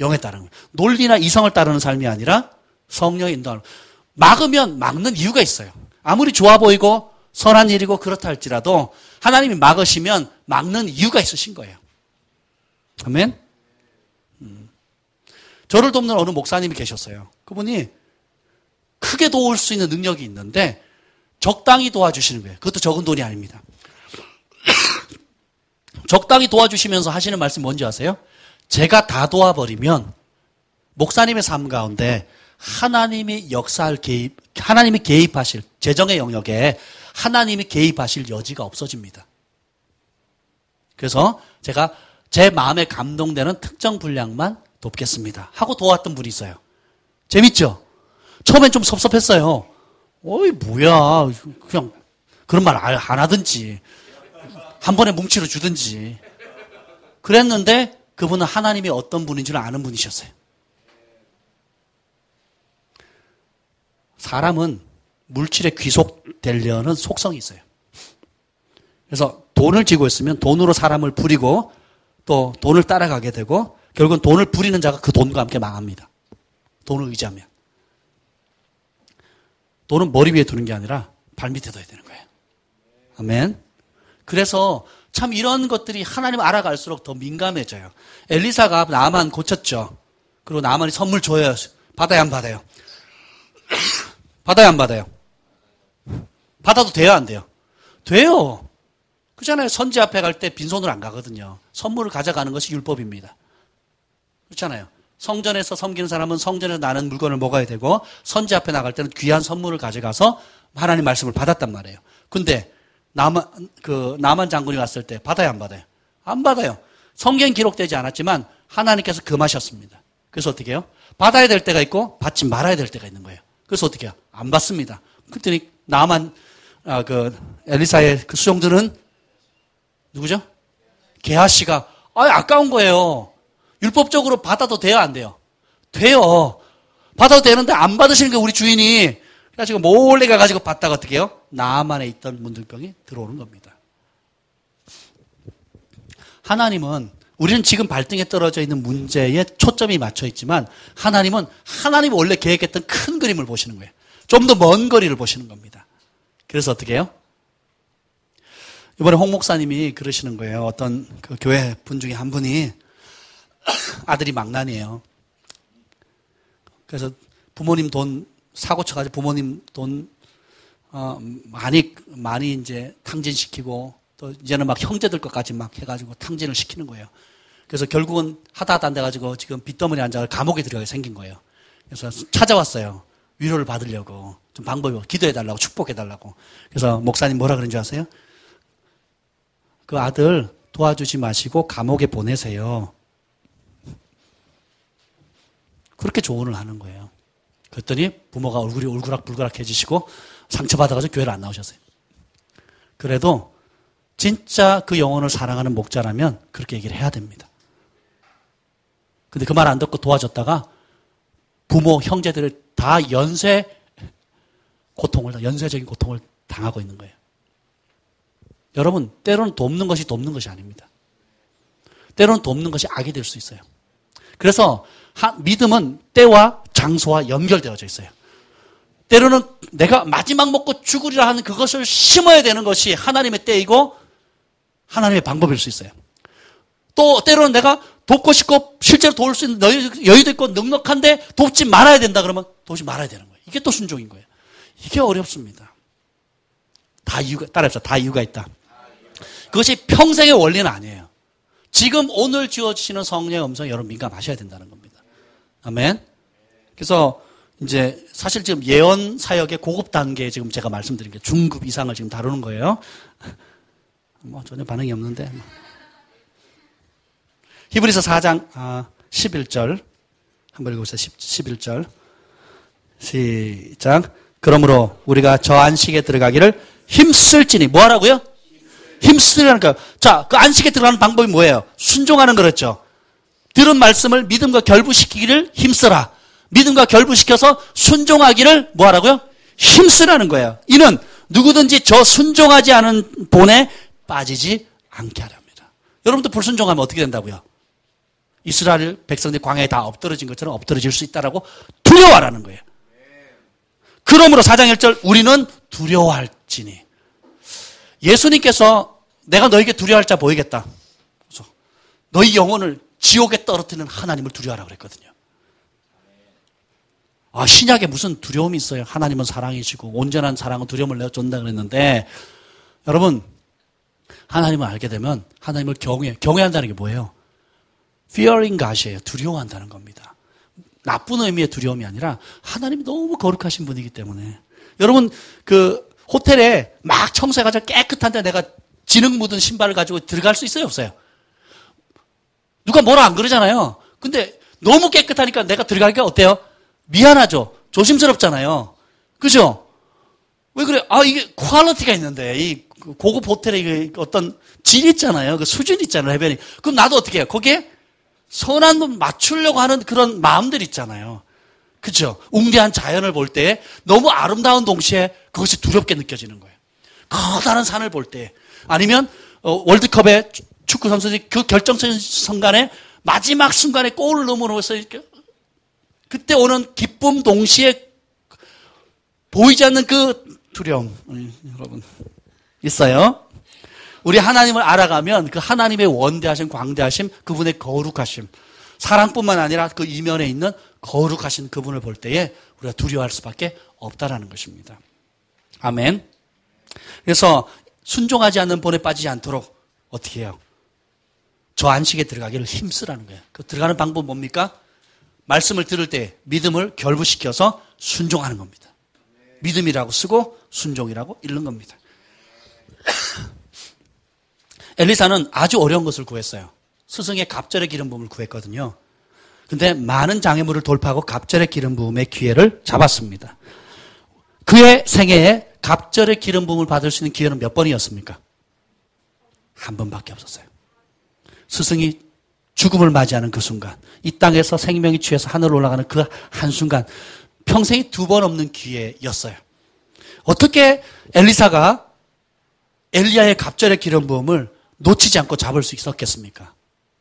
영에 따르는 거예요. 논리나 이성을 따르는 삶이 아니라 성령의 인도하는 거예요. 막으면 막는 이유가 있어요. 아무리 좋아 보이고 선한 일이고 그렇다 할지라도 하나님이 막으시면 막는 이유가 있으신 거예요. 아멘? 저를 돕는 어느 목사님이 계셨어요. 그분이 크게 도울 수 있는 능력이 있는데 적당히 도와주시는 거예요. 그것도 적은 돈이 아닙니다. 적당히 도와주시면서 하시는 말씀이 뭔지 아세요? 제가 다 도와버리면 목사님의 삶 가운데 하나님이 하나님이 개입하실, 재정의 영역에 하나님이 개입하실 여지가 없어집니다. 그래서 제가 제 마음에 감동되는 특정 분량만 돕겠습니다. 하고 도왔던 분이 있어요. 재밌죠? 처음엔 좀 섭섭했어요. 어이, 뭐야. 그냥 그런 말 안 하든지. 한 번에 뭉치로 주든지. 그랬는데 그분은 하나님이 어떤 분인 줄 아는 분이셨어요. 사람은 물질에 귀속되려는 속성이 있어요. 그래서 돈을 쥐고 있으면 돈으로 사람을 부리고 또 돈을 따라가게 되고 결국은 돈을 부리는 자가 그 돈과 함께 망합니다. 돈을 의지하면. 돈은 머리 위에 두는 게 아니라 발 밑에 둬야 되는 거예요. 아멘. 그래서 참 이런 것들이 하나님 알아갈수록 더 민감해져요. 엘리사가 나만 고쳤죠. 그리고 나만이 선물 줘야 받아야 안 받아요? 받아야 안 받아요? 받아도 돼요 안 돼요? 돼요. 그렇잖아요. 선지 앞에 갈 때 빈손으로 안 가거든요. 선물을 가져가는 것이 율법입니다. 그렇잖아요. 성전에서 섬기는 사람은 성전에서 나는 물건을 먹어야 되고 선지 앞에 나갈 때는 귀한 선물을 가져가서 하나님 말씀을 받았단 말이에요. 근데 나만 장군이 갔을 때 받아야 안 받아요? 안 받아요. 성경 기록되지 않았지만 하나님께서 금하셨습니다. 그래서 어떻게 해요? 받아야 될 때가 있고 받지 말아야 될 때가 있는 거예요. 그래서 어떻게 해요? 안 받습니다. 그랬더니 엘리사의 그 수종들은 누구죠? 게하시가 아까운 거예요. 율법적으로 받아도 돼요 안 돼요? 돼요. 받아도 되는데 안 받으시는 게 우리 주인이 그래가지고 몰래 가가지고 받다가 어떻게 해요? 나만에 있던 문둥병이 들어오는 겁니다. 하나님은 우리는 지금 발등에 떨어져 있는 문제에 초점이 맞춰 있지만 하나님이 원래 계획했던 큰 그림을 보시는 거예요. 좀 더 먼 거리를 보시는 겁니다. 그래서 어떻게 해요? 이번에 홍 목사님이 그러시는 거예요. 어떤 그 교회 분 중에 한 분이 아들이 망난이에요. 그래서 부모님 돈 사고 쳐가지고 부모님 돈 많이 이제 탕진시키고 또 이제는 막 형제들 것까지 막 해가지고 탕진을 시키는 거예요. 그래서 결국은 하다 안 돼가지고 지금 빚더미에 앉아 감옥에 들어가게 생긴 거예요. 그래서 찾아왔어요. 위로를 받으려고 좀 방법이 기도해달라고 축복해달라고. 그래서 목사님 뭐라 그런 줄 아세요? 그 아들 도와주지 마시고 감옥에 보내세요. 그렇게 조언을 하는 거예요. 그랬더니 부모가 얼굴이 울그락불그락해지시고 상처받아가지고 교회를 안 나오셨어요. 그래도 진짜 그 영혼을 사랑하는 목자라면 그렇게 얘기를 해야 됩니다. 근데 그 말 안 듣고 도와줬다가 부모, 형제들을 다 연쇄적인 고통을 당하고 있는 거예요. 여러분, 때로는 돕는 것이 아닙니다. 때로는 돕는 것이 악이 될 수 있어요. 그래서 믿음은 때와 장소와 연결되어져 있어요. 때로는 내가 마지막 먹고 죽으리라 하는 그것을 심어야 되는 것이 하나님의 때이고 하나님의 방법일 수 있어요. 또 때로는 내가 돕고 싶고 실제로 도울 수 있는 여유도 있고 넉넉한데 돕지 말아야 된다 그러면 돕지 말아야 되는 거예요. 이게 또 순종인 거예요. 이게 어렵습니다. 따라해서 다 이유가 있다. 그것이 평생의 원리는 아니에요. 지금 오늘 지어주시는 성령의 음성에 여러분 민감하셔야 된다는 겁니다. 아멘. 그래서 이제 사실 지금 예언 사역의 고급 단계에 지금 제가 말씀드린 게 중급 이상을 지금 다루는 거예요. 뭐 전혀 반응이 없는데. 히브리서 4장 11절 한번 읽어보세요. 11절 시작. 그러므로 우리가 저 안식에 들어가기를 힘쓸지니 뭐 하라고요? 힘쓰라니까. 자, 그 안식에 들어가는 방법이 뭐예요? 순종하는 거였죠. 들은 말씀을 믿음과 결부시키기를 힘쓰라. 믿음과 결부시켜서 순종하기를 뭐 하라고요? 힘쓰라는 거예요. 이는 누구든지 저 순종하지 않은 본에 빠지지 않게 하랍니다. 여러분도 불순종하면 어떻게 된다고요? 이스라엘 백성들이 광야에 다 엎드러진 것처럼 엎드러질 수 있다라고 두려워하라는 거예요. 그러므로 4장 1절 우리는 두려워할지니. 예수님께서 내가 너에게 두려워할 자 보이겠다. 그래서 너희 영혼을 지옥에 떨어뜨리는 하나님을 두려워하라고 그랬거든요. 신약에 무슨 두려움이 있어요. 하나님은 사랑이시고 온전한 사랑은 두려움을 내어준다 그랬는데 여러분 하나님을 알게 되면 하나님을 경외한다는 게 뭐예요? fearing God이에요. 두려워한다는 겁니다. 나쁜 의미의 두려움이 아니라 하나님이 너무 거룩하신 분이기 때문에 여러분 그 호텔에 막 청소해가지고 깨끗한데 내가 진흙 묻은 신발을 가지고 들어갈 수 있어요? 없어요? 누가 뭐라 안 그러잖아요. 근데 너무 깨끗하니까 내가 들어가기가 어때요? 미안하죠. 조심스럽잖아요. 그죠? 왜 그래? 이게 퀄리티가 있는데 이 고급 호텔에 어떤 질 있잖아요. 그 수준 있잖아요. 해변이. 그럼 나도 어떻게 해요? 거기에 선한 분 맞추려고 하는 그런 마음들 있잖아요. 그죠? 웅대한 자연을 볼 때 너무 아름다운 동시에 그것이 두렵게 느껴지는 거예요. 커다란 산을 볼 때 아니면 월드컵의 축구 선수들이 그 결정적인 순간에 마지막 순간에 골을 넣음으로써 이렇게 그때 오는 기쁨 동시에 보이지 않는 그 두려움 여러분 있어요. 우리 하나님을 알아가면 그 하나님의 원대하심, 광대하심, 그분의 거룩하심, 사랑뿐만 아니라 그 이면에 있는 거룩하신 그분을 볼 때에 우리가 두려워할 수밖에 없다라는 것입니다. 아멘. 그래서 순종하지 않는 본에 빠지지 않도록 어떻게 해요? 저 안식에 들어가기를 힘쓰라는 거예요. 그 들어가는 방법은 뭡니까? 말씀을 들을 때 믿음을 결부시켜서 순종하는 겁니다. 믿음이라고 쓰고 순종이라고 읽는 겁니다. 엘리사는 아주 어려운 것을 구했어요. 스승의 갑절의 기름 부음을 구했거든요. 근데 많은 장애물을 돌파하고 갑절의 기름 부음의 기회를 잡았습니다. 그의 생애에 갑절의 기름 부음을 받을 수 있는 기회는 몇 번이었습니까? 한 번밖에 없었어요. 스승이 죽음을 맞이하는 그 순간, 이 땅에서 생명이 취해서 하늘로 올라가는 그 한순간, 평생이 두 번 없는 기회였어요. 어떻게 엘리사가 엘리야의 갑절의 기름 부음을 놓치지 않고 잡을 수 있었겠습니까?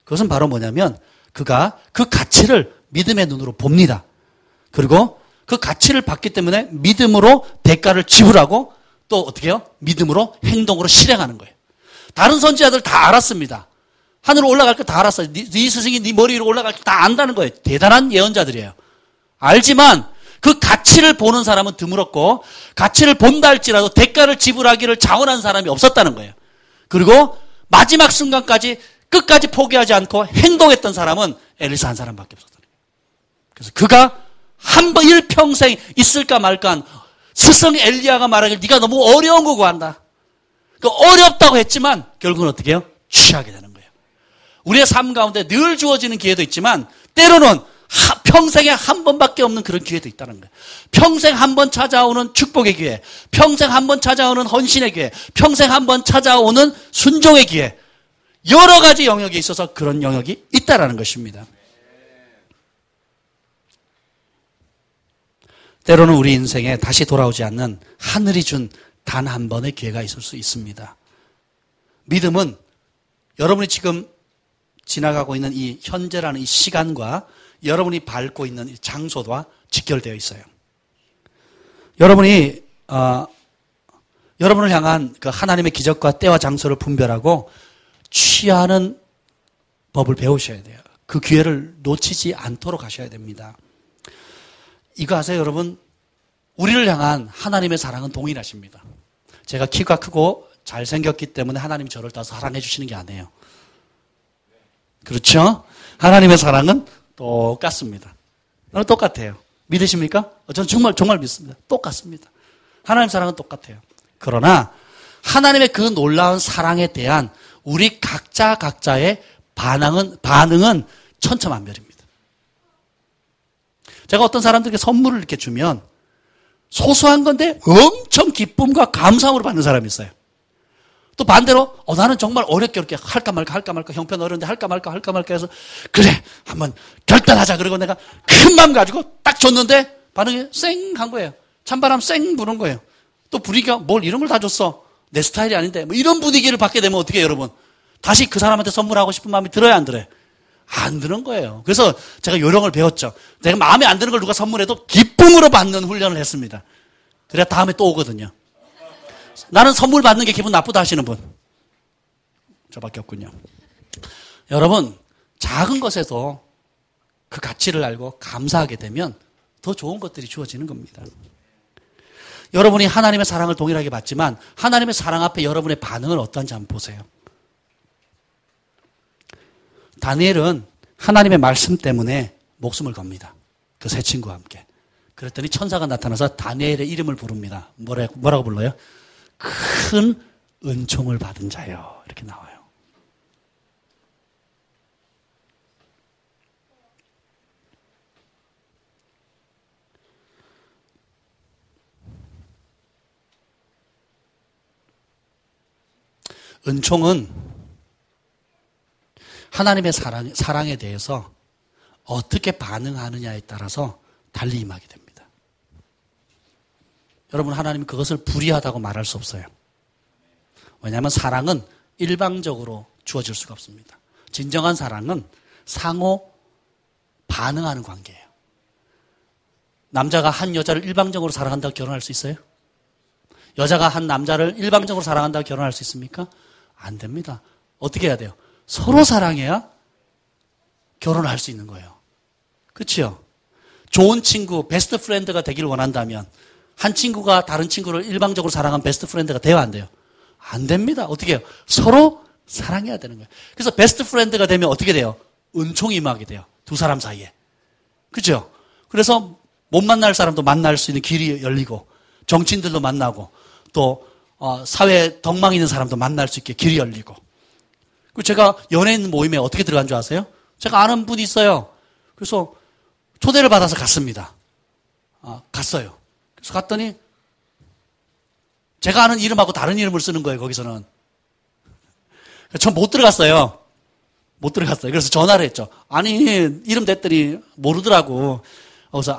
그것은 바로 뭐냐면 그가 그 가치를 믿음의 눈으로 봅니다. 그리고 그 가치를 봤기 때문에 믿음으로 대가를 지불하고 또 어떻게 해요? 믿음으로 행동으로 실행하는 거예요. 다른 선지자들 다 알았습니다. 하늘로 올라갈 거 다 알았어요. 네 스승이 네 머리 위로 올라갈 거 다 안다는 거예요. 대단한 예언자들이에요. 알지만 그 가치를 보는 사람은 드물었고 가치를 본다 할지라도 대가를 지불하기를 자원한 사람이 없었다는 거예요. 그리고 마지막 순간까지 끝까지 포기하지 않고 행동했던 사람은 엘리사 한 사람밖에 없었다는 거예요. 그래서 그가 한 번 일평생 있을까 말까 한 스승 엘리야가 말하길 네가 너무 어려운 거 구한다. 그 어렵다고 했지만 결국은 어떻게 해요? 취하게 되는 거예요. 우리의 삶 가운데 늘 주어지는 기회도 있지만 때로는 평생에 한 번밖에 없는 그런 기회도 있다는 거예요. 평생 한 번 찾아오는 축복의 기회, 평생 한 번 찾아오는 헌신의 기회, 평생 한 번 찾아오는 순종의 기회, 여러 가지 영역에 있어서 그런 영역이 있다라는 것입니다. 때로는 우리 인생에 다시 돌아오지 않는 하늘이 준 단 한 번의 기회가 있을 수 있습니다. 믿음은 여러분이 지금 지나가고 있는 이 현재라는 이 시간과 여러분이 밟고 있는 이 장소와 직결되어 있어요. 여러분이 여러분을 향한 그 하나님의 기적과 때와 장소를 분별하고 취하는 법을 배우셔야 돼요. 그 기회를 놓치지 않도록 하셔야 됩니다. 이거 아세요, 여러분? 우리를 향한 하나님의 사랑은 동일하십니다. 제가 키가 크고 잘생겼기 때문에 하나님이 저를 더 사랑해 주시는 게 아니에요. 그렇죠? 하나님의 사랑은 똑같습니다. 똑같아요. 믿으십니까? 저는 정말 믿습니다. 똑같습니다. 하나님의 사랑은 똑같아요. 그러나 하나님의 그 놀라운 사랑에 대한 우리 각자의 반응은 천차만별입니다. 제가 어떤 사람들에게 선물을 이렇게 주면 소소한 건데 엄청 기쁨과 감사함으로 받는 사람이 있어요. 또 반대로 나는 정말 어렵게 할까 말까 형편 어려운데 할까 말까 해서 그래 한번 결단하자 그러고 내가 큰 마음 가지고 딱 줬는데 반응이 쌩한 거예요. 찬바람 쌩 부는 거예요. 또 분위기가 뭘 이런 걸 다 줬어. 내 스타일이 아닌데 뭐 이런 분위기를 받게 되면 어떻게 해요, 여러분? 다시 그 사람한테 선물하고 싶은 마음이 들어요, 안 들어요? 안 드는 거예요. 그래서 제가 요령을 배웠죠. 내가 마음에 안 드는 걸 누가 선물해도 기쁨으로 받는 훈련을 했습니다. 그래야 다음에 또 오거든요. 나는 선물 받는 게 기분 나쁘다 하시는 분. 저밖에 없군요. 여러분, 작은 것에도 그 가치를 알고 감사하게 되면 더 좋은 것들이 주어지는 겁니다. 여러분이 하나님의 사랑을 동일하게 받지만 하나님의 사랑 앞에 여러분의 반응은 어떤지 한번 보세요. 다니엘은 하나님의 말씀 때문에 목숨을 겁니다. 그 세 친구와 함께. 그랬더니 천사가 나타나서 다니엘의 이름을 부릅니다. 뭐라고 불러요? 큰 은총을 받은 자요. 이렇게 나와요. 은총은 하나님의 사랑에 대해서 어떻게 반응하느냐에 따라서 달리 임하게 됩니다. 여러분, 하나님은 그것을 불의하다고 말할 수 없어요. 왜냐하면 사랑은 일방적으로 주어질 수가 없습니다. 진정한 사랑은 상호 반응하는 관계예요. 남자가 한 여자를 일방적으로 사랑한다고 결혼할 수 있어요? 여자가 한 남자를 일방적으로 사랑한다고 결혼할 수 있습니까? 안 됩니다. 어떻게 해야 돼요? 서로 사랑해야 결혼할 수 있는 거예요. 그렇죠? 좋은 친구, 베스트 프렌드가 되기를 원한다면 한 친구가 다른 친구를 일방적으로 사랑한 베스트 프렌드가 돼요, 안 돼요? 안 됩니다. 어떻게 해요? 서로 사랑해야 되는 거예요. 그래서 베스트 프렌드가 되면 어떻게 돼요? 은총이 임하게 돼요. 두 사람 사이에. 그렇죠? 그래서 못 만날 사람도 만날 수 있는 길이 열리고 정치인들도 만나고 또 사회에 덕망 있는 사람도 만날 수 있게 길이 열리고. 제가 연예인 모임에 어떻게 들어간 줄 아세요? 제가 아는 분이 있어요. 그래서 초대를 받아서 갔습니다. 갔어요. 그래서 갔더니 제가 아는 이름하고 다른 이름을 쓰는 거예요, 거기서는. 전 못 들어갔어요. 못 들어갔어요. 그래서 전화를 했죠. 아니, 이름 댔더니 모르더라고. 그래서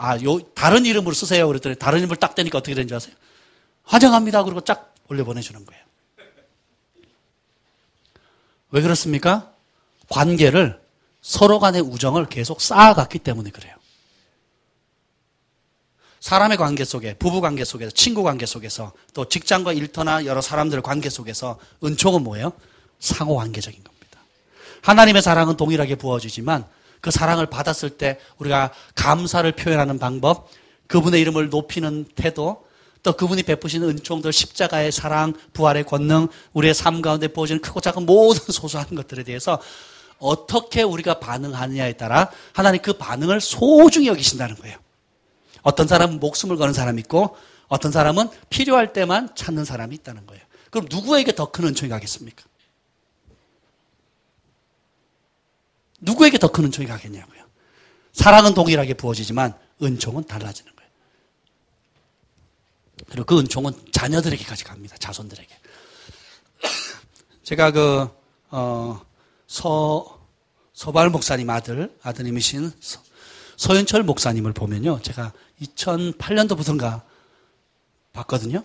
다른 이름으로 쓰세요. 그랬더니 다른 이름을 딱 대니까 어떻게 되는지 아세요? 환영합니다. 그리고 쫙 올려 보내주는 거예요. 왜 그렇습니까? 관계를 서로 간의 우정을 계속 쌓아갔기 때문에 그래요. 사람의 관계 속에, 부부 관계 속에서, 친구 관계 속에서, 또 직장과 일터나 여러 사람들의 관계 속에서 은총은 뭐예요? 상호 관계적인 겁니다. 하나님의 사랑은 동일하게 부어지지만 그 사랑을 받았을 때 우리가 감사를 표현하는 방법, 그분의 이름을 높이는 태도, 또 그분이 베푸시는 은총들, 십자가의 사랑, 부활의 권능, 우리의 삶 가운데 부어지는 크고 작은 모든 소소한 것들에 대해서 어떻게 우리가 반응하느냐에 따라 하나님 그 반응을 소중히 여기신다는 거예요. 어떤 사람은 목숨을 거는 사람이 있고 어떤 사람은 필요할 때만 찾는 사람이 있다는 거예요. 그럼 누구에게 더 큰 은총이 가겠습니까? 누구에게 더 큰 은총이 가겠냐고요. 사랑은 동일하게 부어지지만 은총은 달라지는 거예요. 그리고 그 은총은 자녀들에게까지 갑니다. 자손들에게. 제가 서발 목사님 아드님이신 서윤철 목사님을 보면요. 제가 2008년도부터인가 봤거든요.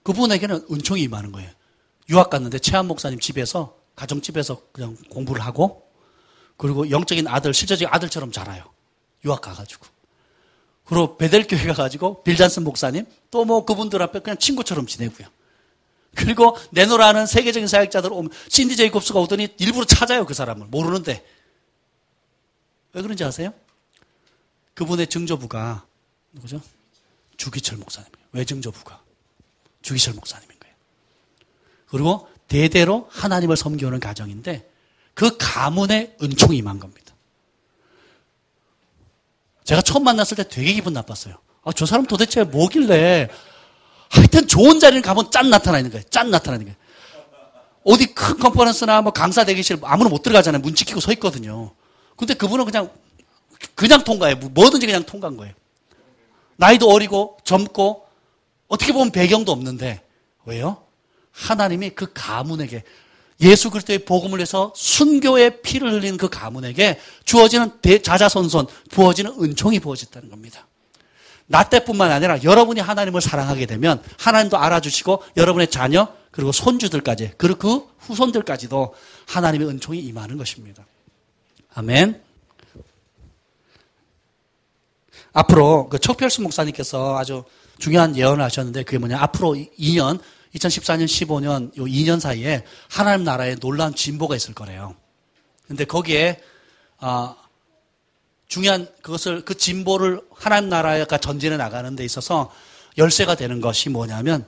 그분에게는 은총이 임하는 거예요. 유학 갔는데 최한 목사님 집에서, 가정집에서 그냥 공부를 하고, 그리고 영적인 아들, 실제적인 아들처럼 자라요. 유학 가가지고. 그리고 베델교회 가가지고 빌잔슨 목사님, 또 뭐 그분들 앞에 그냥 친구처럼 지내고요. 그리고 내노라는 세계적인 사역자들 오면 신디 제이콥스가 오더니 일부러 찾아요, 그 사람을. 모르는데. 왜 그런지 아세요? 그분의 증조부가 누구죠? 주기철 목사님이에요. 왜 증조부가? 주기철 목사님인 거예요. 그리고 대대로 하나님을 섬기는 가정인데 그 가문에 은총이 임한 겁니다. 제가 처음 만났을 때 되게 기분 나빴어요. 저 사람 도대체 뭐길래 하여튼 좋은 자리를 가면 짠 나타나는 거예요. 짠 나타나는 거예요. 어디 큰 컨퍼런스나 뭐 강사 대기실 아무나 못 들어가잖아요. 문 지키고 서 있거든요. 근데 그분은 그냥 통과해요. 뭐든지 그냥 통과한 거예요. 나이도 어리고 젊고 어떻게 보면 배경도 없는데 왜요? 하나님이 그 가문에게 예수 그리스도의 복음을 위해서 순교의 피를 흘리는 그 가문에게 주어지는 자자손손 부어지는 은총이 부어졌다는 겁니다. 나 때뿐만 아니라 여러분이 하나님을 사랑하게 되면 하나님도 알아주시고 여러분의 자녀 그리고 손주들까지 그리고 그 후손들까지도 하나님의 은총이 임하는 것입니다. 아멘. 앞으로 그 척필수 목사님께서 아주 중요한 예언을 하셨는데 그게 뭐냐? 앞으로 2년 2014년, 15년 요 2년 사이에 하나님 나라에 놀라운 진보가 있을 거래요. 근데 거기에 중요한 그 진보를 하나님 나라가 전진해 나가는 데 있어서 열쇠가 되는 것이 뭐냐면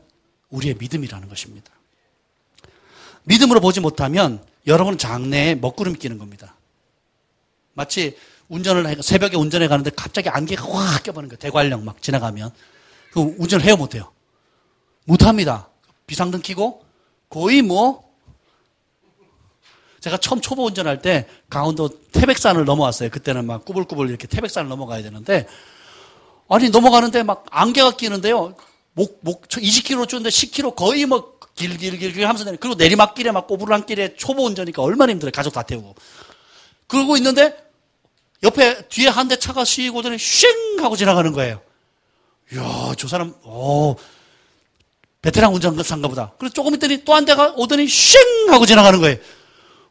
우리의 믿음이라는 것입니다. 믿음으로 보지 못하면 여러분은 장래에 먹구름 끼는 겁니다. 마치 새벽에 운전해 가는데 갑자기 안개가 확 껴버리는 거예요. 대관령 막 지나가면. 그 운전을 해요, 못해요? 못합니다. 비상등 켜고 거의 제가 처음 초보 운전할 때 강원도 태백산을 넘어왔어요. 그때는 막 꾸불꾸불 이렇게 태백산을 넘어가야 되는데 아니 넘어가는데 막 안개가 끼는데요. 20km 쫓는데 10km 거의 길길 하면서 그리고 내리막길에 막 꼬부랑길에 초보 운전이니까 얼마나 힘들어요. 가족 다 태우고. 그러고 있는데 옆에 뒤에 한 대 차가 쉬고 오더니 쉥 하고 지나가는 거예요. 이야, 저 사람 베테랑 운전사인가 보다. 그래서 조금 있더니 또 한 대가 오더니 쉥 하고 지나가는 거예요.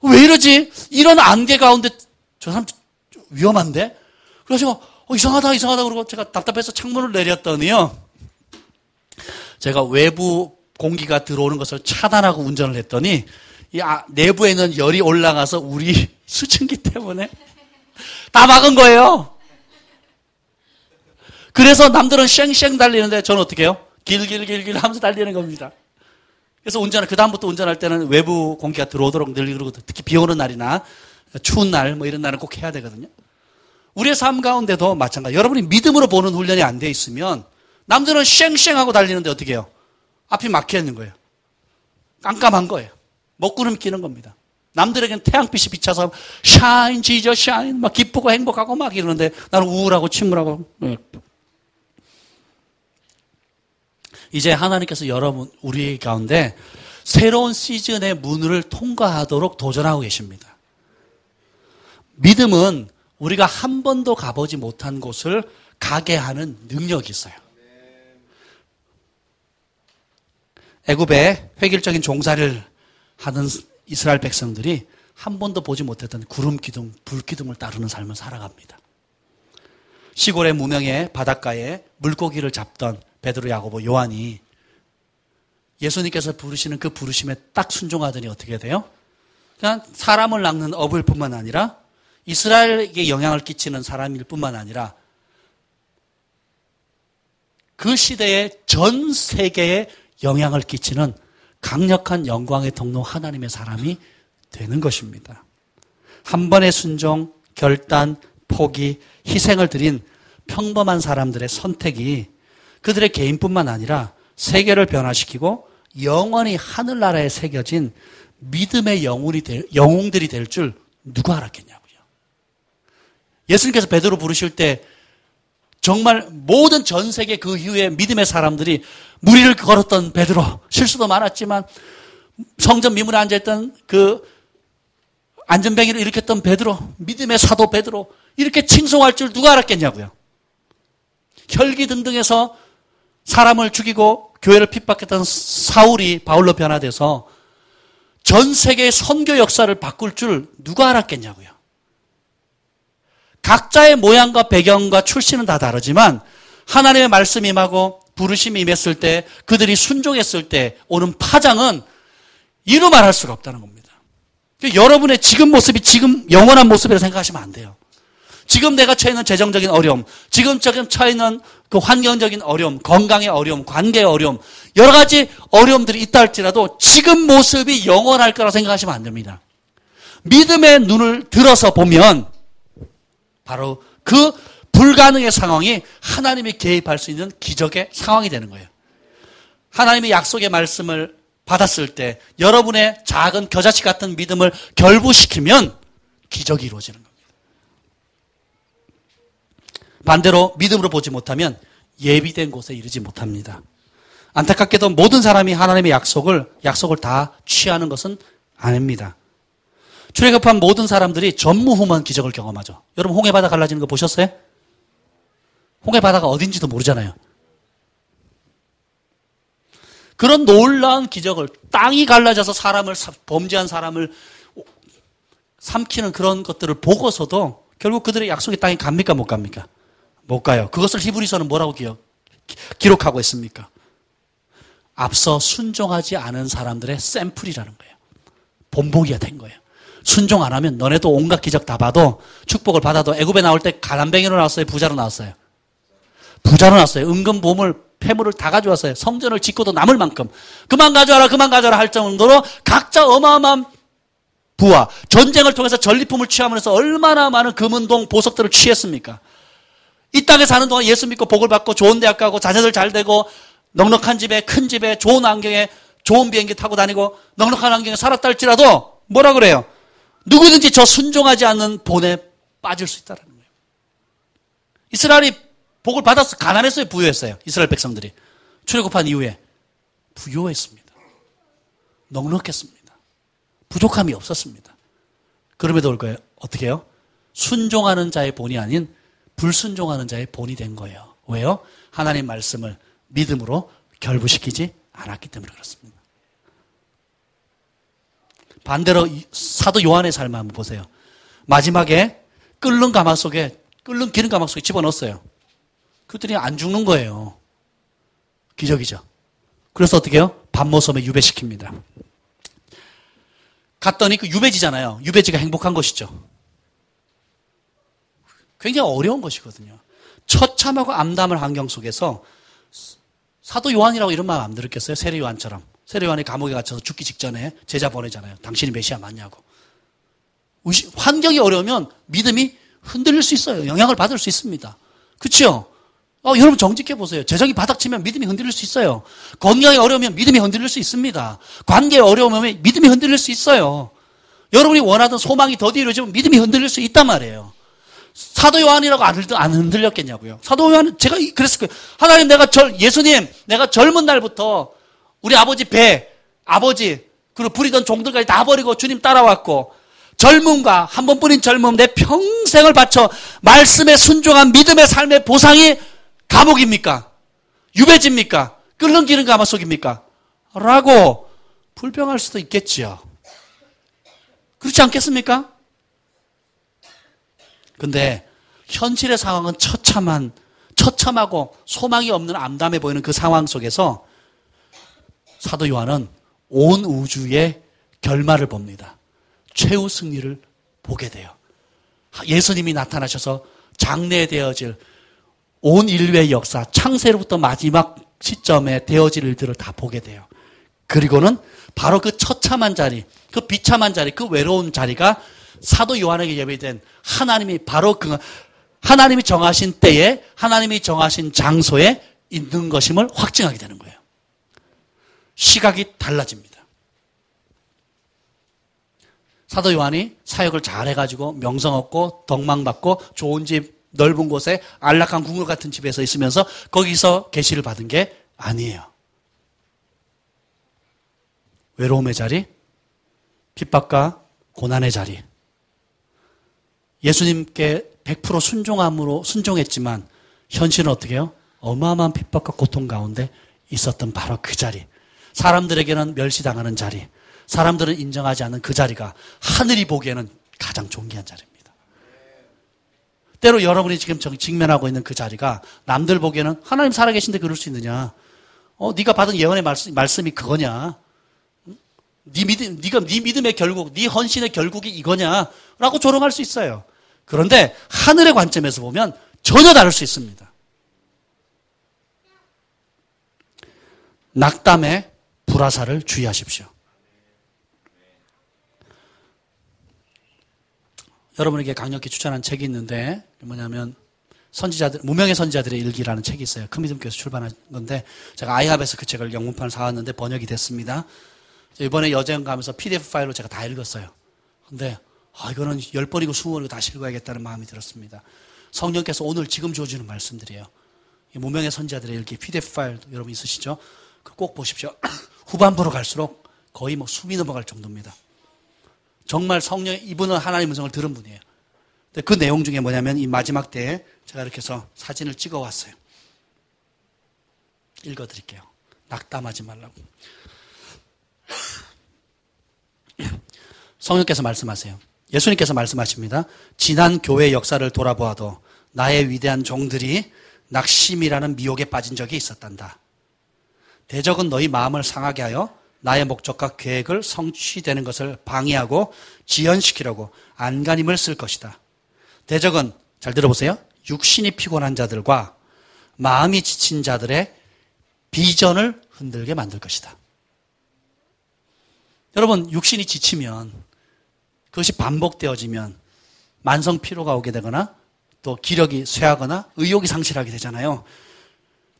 왜 이러지? 이런 안개 가운데 저 사람 위험한데? 그래서 이상하다 그러고 제가 답답해서 창문을 내렸더니요. 제가 외부 공기가 들어오는 것을 차단하고 운전을 했더니 내부에 있는 열이 올라가서 우리 수증기 때문에 다 막은 거예요. 그래서 남들은 쉥쉥 달리는데 저는 어떻게 해요? 길길 하면서 달리는 겁니다. 그래서 그다음부터 운전할 때는 외부 공기가 들어오도록 늘 그러고 특히 비 오는 날이나 추운 날 이런 날은 꼭 해야 되거든요. 우리의 삶 가운데도 마찬가지. 여러분이 믿음으로 보는 훈련이 안 돼 있으면 남들은 쉥쉥하고 달리는데 어떻게 해요? 앞이 막혀 있는 거예요. 깜깜한 거예요. 먹구름 끼는 겁니다. 남들에게는 태양빛이 비쳐서 샤인 지저 샤인 막 기쁘고 행복하고 막 이러는데 나는 우울하고 침울하고. 이제 하나님께서 우리 가운데 새로운 시즌의 문을 통과하도록 도전하고 계십니다. 믿음은 우리가 한 번도 가보지 못한 곳을 가게 하는 능력이 있어요. 애굽에 획일적인 종살이를 하는 이스라엘 백성들이 한 번도 보지 못했던 구름 기둥, 불 기둥을 따르는 삶을 살아갑니다. 시골의 무명의 바닷가에 물고기를 잡던 베드로, 야고보, 요한이 예수님께서 부르시는 그 부르심에 딱 순종하더니 어떻게 돼요? 그냥 사람을 낚는 어부일 뿐만 아니라 이스라엘에게 영향을 끼치는 사람일 뿐만 아니라 그 시대의 전 세계에 영향을 끼치는 강력한 영광의 통로 하나님의 사람이 되는 것입니다. 한 번의 순종, 결단, 포기, 희생을 드린 평범한 사람들의 선택이 그들의 개인뿐만 아니라 세계를 변화시키고 영원히 하늘나라에 새겨진 믿음의 영웅들이 될 줄 누가 알았겠냐고요. 예수님께서 베드로 부르실 때 정말 모든 전 세계 그 이후에 믿음의 사람들이 무리를 걸었던 베드로, 실수도 많았지만 성전 미문에 앉아있던 그 안전뱅이를 일으켰던 베드로, 믿음의 사도 베드로 이렇게 칭송할 줄 누가 알았겠냐고요. 혈기 등등해서 사람을 죽이고 교회를 핍박했던 사울이 바울로 변화돼서 전 세계의 선교 역사를 바꿀 줄 누가 알았겠냐고요. 각자의 모양과 배경과 출신은 다 다르지만 하나님의 말씀이 임하고 부르심이 임했을 때, 그들이 순종했을 때 오는 파장은 이루 말할 수가 없다는 겁니다. 여러분의 지금 모습이 지금 영원한 모습이라고 생각하시면 안 돼요. 지금 내가 처해 있는 재정적인 어려움, 지금 처해 있는 그 환경적인 어려움, 건강의 어려움, 관계의 어려움, 여러 가지 어려움들이 있다 할지라도 지금 모습이 영원할 거라고 생각하시면 안 됩니다. 믿음의 눈을 들어서 보면 바로 그 불가능의 상황이 하나님이 개입할 수 있는 기적의 상황이 되는 거예요. 하나님의 약속의 말씀을 받았을 때 여러분의 작은 겨자씨 같은 믿음을 결부시키면 기적이 이루어지는 겁니다. 반대로 믿음으로 보지 못하면 예비된 곳에 이르지 못합니다. 안타깝게도 모든 사람이 하나님의 약속을 다 취하는 것은 아닙니다. 출애굽한 모든 사람들이 전무후무한 기적을 경험하죠. 여러분 홍해바다 갈라지는 거 보셨어요? 홍해바다가 어딘지도 모르잖아요. 그런 놀라운 기적을, 땅이 갈라져서 범죄한 사람을 삼키는 그런 것들을 보고서도 결국 그들의 약속의 땅에 갑니까 못 갑니까? 못 가요. 그것을 히브리서는 뭐라고 기록하고 있습니까? 앞서 순종하지 않은 사람들의 샘플이라는 거예요. 본보기가 된 거예요. 순종 안 하면 너네도 온갖 기적 다 봐도 축복을 받아도 애굽에 나올 때 가난뱅이로 나왔어요? 부자로 나왔어요? 부자로 나왔어요. 은금 보물 폐물을 다 가져왔어요. 성전을 짓고도 남을 만큼 그만 가져와라 할 정도로 각자 어마어마한 부와 전쟁을 통해서 전리품을 취하면서 얼마나 많은 금은동 보석들을 취했습니까? 이 땅에 사는 동안 예수 믿고 복을 받고 좋은 대학 가고 자녀들 잘 되고 넉넉한 집에 큰 집에 좋은 환경에 좋은 비행기 타고 다니고 넉넉한 환경에 살았다 할지라도 뭐라 그래요? 누구든지 저 순종하지 않는 본에 빠질 수 있다는 거예요. 이스라엘이 복을 받아서 가난했어요? 부유했어요? 이스라엘 백성들이. 출애굽한 이후에 부유했습니다. 넉넉했습니다. 부족함이 없었습니다. 그럼에도 어떻게 해요? 순종하는 자의 본이 아닌 불순종하는 자의 본이 된 거예요. 왜요? 하나님 말씀을 믿음으로 결부시키지 않았기 때문에 그렇습니다. 반대로 사도 요한의 삶을 한번 보세요. 마지막에 끓는 기름 가마 속에 집어넣었어요. 그들이 안 죽는 거예요. 기적이죠. 그래서 어떻게 해요? 밤모섬에 유배시킵니다. 갔더니 그 유배지잖아요. 유배지가 행복한 것이죠. 굉장히 어려운 것이거든요. 처참하고 암담한 환경 속에서 사도 요한이라고 이런 말 안 들었겠어요? 세례 요한처럼. 세례 요한이 감옥에 갇혀서 죽기 직전에 제자 보내잖아요. 당신이 메시아 맞냐고. 환경이 어려우면 믿음이 흔들릴 수 있어요. 영향을 받을 수 있습니다. 그렇죠? 여러분 정직해 보세요. 재정이 바닥치면 믿음이 흔들릴 수 있어요. 건강이 어려우면 믿음이 흔들릴 수 있습니다. 관계에 어려우면 믿음이 흔들릴 수 있어요. 여러분이 원하던 소망이 더디 이루어지면 믿음이 흔들릴 수 있단 말이에요. 사도 요한이라고 안 흔들렸겠냐고요. 사도 요한은 제가 그랬을 거예요. 하나님 예수님 내가 젊은 날부터 우리 아버지 그리고 부리던 종들까지 다 버리고 주님 따라왔고 젊음과 한 번뿐인 젊음 내 평생을 바쳐 말씀에 순종한 믿음의 삶의 보상이 감옥입니까? 유배지입니까? 끓는 기름 가마 속입니까? 라고 불평할 수도 있겠지요. 그렇지 않겠습니까? 근데 현실의 상황은 처참하고 소망이 없는 암담해 보이는 그 상황 속에서 사도 요한은 온 우주의 결말을 봅니다. 최후 승리를 보게 돼요. 예수님이 나타나셔서 장래되어질 온 인류의 역사, 창세로부터 마지막 시점에 되어질 일들을 다 보게 돼요. 그리고는 바로 그 처참한 자리, 그 비참한 자리, 그 외로운 자리가 사도 요한에게 예배된 하나님이 하나님이 정하신 때에 하나님이 정하신 장소에 있는 것임을 확증하게 되는 거예요. 시각이 달라집니다. 사도 요한이 사역을 잘해가지고 명성 얻고 덕망받고 좋은 집 넓은 곳에 안락한 궁궐 같은 집에서 있으면서 거기서 계시를 받은 게 아니에요. 외로움의 자리, 핍박과 고난의 자리. 예수님께 100% 순종했지만 현실은 어떻게 해요? 어마어마한 핍박과 고통 가운데 있었던 바로 그 자리. 사람들에게는 멸시당하는 자리. 사람들은 인정하지 않는 그 자리가 하늘이 보기에는 가장 존귀한 자리입니다. 때로 여러분이 지금 직면하고 있는 그 자리가 남들 보기에는 하나님 살아계신데 그럴 수 있느냐? 네가 받은 예언의 말씀이 그거냐? 네 믿음의 결국, 네 헌신의 결국이 이거냐? 라고 조롱할 수 있어요. 그런데 하늘의 관점에서 보면 전혀 다를 수 있습니다. 낙담의 불화살을 주의하십시오. 여러분에게 강력히 추천한 책이 있는데 뭐냐면 무명의 선지자들의 일기라는 책이 있어요. 큰 믿음교회에서 출판한 건데 제가 아이합에서 그 책을 영문판을 사왔는데 번역이 됐습니다. 이번에 여행 가면서 PDF 파일로 제가 다 읽었어요. 근데 이거는 10번이고 20번이고 다시 읽어야겠다는 마음이 들었습니다. 성령께서 오늘 지금 주어주는 말씀들이에요. 무명의 선지자들의 일기 PDF 파일 여러분 있으시죠? 꼭 보십시오. 후반부로 갈수록 거의 숨이 넘어갈 정도입니다. 정말 이분은 하나님의 음성을 들은 분이에요. 근데 그 내용 중에 뭐냐면 이 마지막 때에 제가 이렇게 해서 사진을 찍어 왔어요. 읽어드릴게요. 낙담하지 말라고. 성령께서 말씀하세요. 예수님께서 말씀하십니다. 지난 교회 역사를 돌아보아도 나의 위대한 종들이 낙심이라는 미혹에 빠진 적이 있었단다. 대적은 너희 마음을 상하게 하여 나의 목적과 계획을 성취되는 것을 방해하고 지연시키려고 안간힘을 쓸 것이다. 대적은 잘 들어보세요. 육신이 피곤한 자들과 마음이 지친 자들의 비전을 흔들게 만들 것이다. 여러분, 육신이 지치면 그것이 반복되어지면 만성 피로가 오게 되거나 또 기력이 쇠하거나 의욕이 상실하게 되잖아요.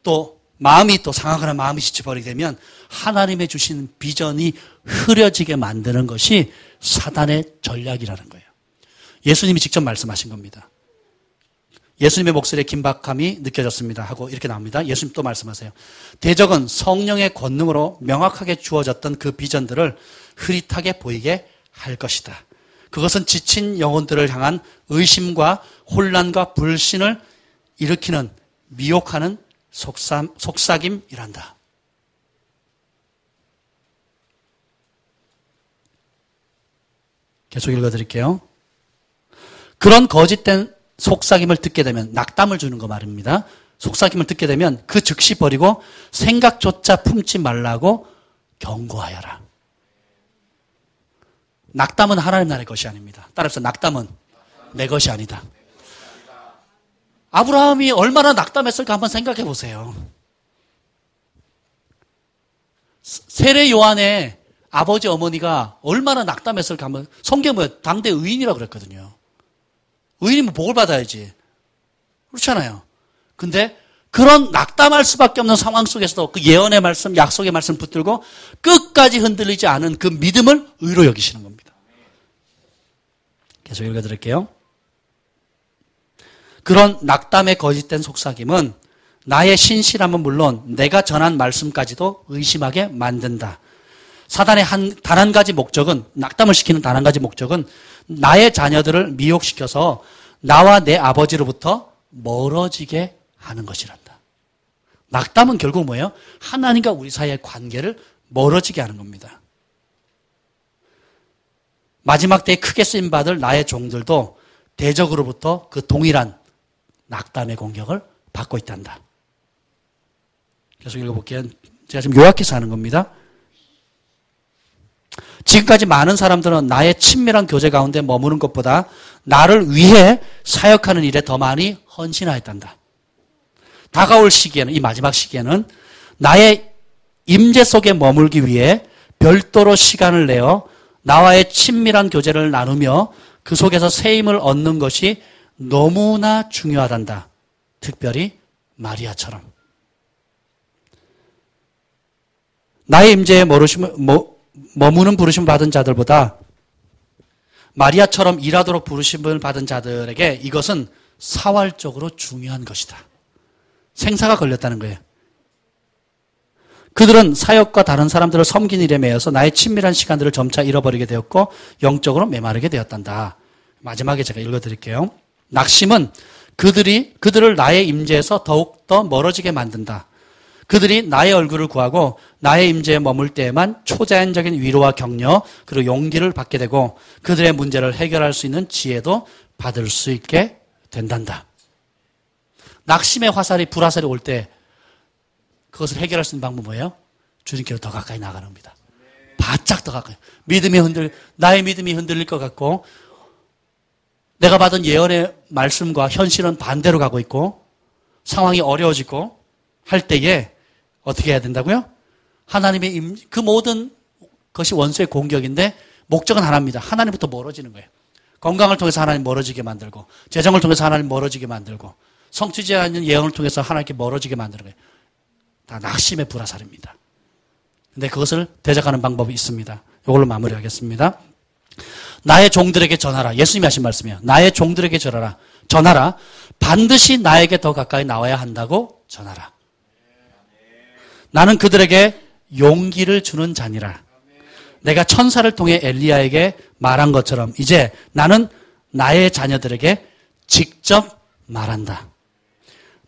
또 마음이 또 상하거나 마음이 지쳐버리게 되면 하나님의 주신 비전이 흐려지게 만드는 것이 사단의 전략이라는 거예요. 예수님이 직접 말씀하신 겁니다. 예수님의 목소리에 긴박함이 느껴졌습니다 하고 이렇게 나옵니다. 예수님 또 말씀하세요. 대적은 성령의 권능으로 명확하게 주어졌던 그 비전들을 흐릿하게 보이게 할 것이다. 그것은 지친 영혼들을 향한 의심과 혼란과 불신을 일으키는 미혹하는 속삭임이란다. 계속 읽어드릴게요. 그런 거짓된 속삭임을 듣게 되면 낙담을 주는 거 말입니다. 속삭임을 듣게 되면 그 즉시 버리고 생각조차 품지 말라고 경고하여라. 낙담은 하나님 나라의 것이 아닙니다. 따라서 낙담은 내 것이 아니다. 아브라함이 얼마나 낙담했을까 한번 생각해 보세요. 세례 요한의 아버지 어머니가 얼마나 낙담했을까 한번 성경에 뭐예요? 당대 의인이라고 그랬거든요. 의인이면 복을 받아야지. 그렇잖아요. 근데 그런 낙담할 수밖에 없는 상황 속에서도 그 예언의 말씀, 약속의 말씀 붙들고 끝까지 흔들리지 않은 그 믿음을 의로 여기시는 겁니다. 계속 읽어드릴게요. 그런 낙담의 거짓된 속삭임은 나의 신실함은 물론 내가 전한 말씀까지도 의심하게 만든다. 사단의 단 한 가지 목적은, 낙담을 시키는 단 한 가지 목적은 나의 자녀들을 미혹시켜서 나와 내 아버지로부터 멀어지게 하는 것이란다. 낙담은 결국 뭐예요? 하나님과 우리 사이의 관계를 멀어지게 하는 겁니다. 마지막 때에 크게 쓰임받을 나의 종들도 대적으로부터 그 동일한 낙담의 공격을 받고 있단다. 계속 읽어볼게요. 제가 지금 요약해서 하는 겁니다. 지금까지 많은 사람들은 나의 친밀한 교제 가운데 머무는 것보다 나를 위해 사역하는 일에 더 많이 헌신하였단다. 다가올 시기에는, 이 마지막 시기에는 나의 임재 속에 머물기 위해 별도로 시간을 내어 나와의 친밀한 교제를 나누며 그 속에서 새 힘을 얻는 것이 너무나 중요하단다. 특별히 마리아처럼. 나의 임재에 머무는 부르심을 받은 자들보다 마리아처럼 일하도록 부르심을 받은 자들에게 이것은 사활적으로 중요한 것이다. 생사가 걸렸다는 거예요. 그들은 사역과 다른 사람들을 섬긴 일에 매여서 나의 친밀한 시간들을 점차 잃어버리게 되었고 영적으로 메마르게 되었단다. 마지막에 제가 읽어드릴게요. 낙심은 그들을 나의 임재에서 더욱더 멀어지게 만든다. 그들이 나의 얼굴을 구하고 나의 임재에 머물 때에만 초자연적인 위로와 격려 그리고 용기를 받게 되고 그들의 문제를 해결할 수 있는 지혜도 받을 수 있게 된단다. 낙심의 화살이 불화살이 올 때 그것을 해결할 수 있는 방법은 뭐예요? 주님께로 더 가까이 나가는 겁니다. 바짝 더 가까이. 나의 믿음이 흔들릴 것 같고 내가 받은 예언의 말씀과 현실은 반대로 가고 있고 상황이 어려워지고 할 때에 어떻게 해야 된다고요? 하나님의 그 모든 것이 원수의 공격인데 목적은 하나입니다. 하나님부터 멀어지는 거예요. 건강을 통해서 하나님 멀어지게 만들고 재정을 통해서 하나님 멀어지게 만들고 성취지 않는 예언을 통해서 하나님께 멀어지게 만드는 거예요. 다 낙심의 불화살입니다. 근데 그것을 대적하는 방법이 있습니다. 이걸로 마무리하겠습니다. 나의 종들에게 전하라. 예수님이 하신 말씀이에요. 나의 종들에게 전하라. 반드시 나에게 더 가까이 나와야 한다고 전하라. 나는 그들에게 용기를 주는 자니라. 내가 천사를 통해 엘리야에게 말한 것처럼 이제 나는 나의 자녀들에게 직접 말한다.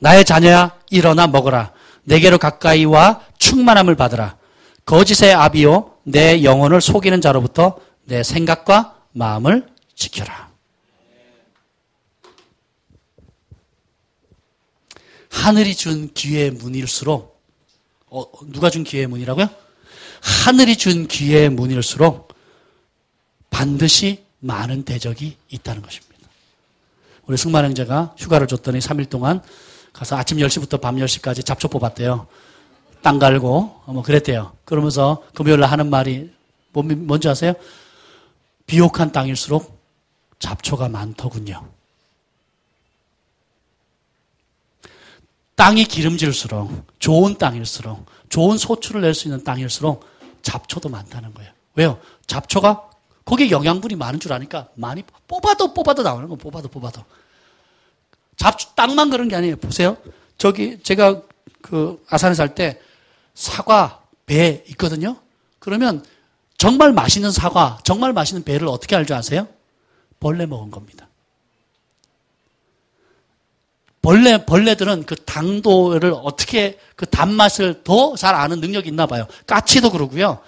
나의 자녀야 일어나 먹어라. 내게로 가까이 와 충만함을 받으라. 거짓의 아비요 내 영혼을 속이는 자로부터 내 생각과 마음을 지켜라. 하늘이 준 기회의 문일수록 누가 준 기회의 문이라고요? 하늘이 준 기회의 문일수록 반드시 많은 대적이 있다는 것입니다. 우리 승만 형제가 휴가를 줬더니 3일 동안 가서 아침 10시부터 밤 10시까지 잡초 뽑았대요. 땅 갈고 뭐 그랬대요. 그러면서 금요일 날 하는 말이 뭔지 아세요? 비옥한 땅일수록 잡초가 많더군요. 땅이 기름질수록 좋은 땅일수록 좋은 소출을 낼 수 있는 땅일수록 잡초도 많다는 거예요. 왜요? 잡초가 거기에 영양분이 많은 줄 아니까 많이 뽑아도 나오는 거예요. 뽑아도. 잡초 땅만 그런 게 아니에요. 보세요. 제가 그 아산에 살 때 사과, 배 있거든요. 그러면 정말 맛있는 사과, 정말 맛있는 배를 어떻게 알 줄 아세요? 벌레 먹은 겁니다. 벌레들은 그 당도를 어떻게 그 단맛을 더 잘 아는 능력이 있나 봐요. 까치도 그러고요.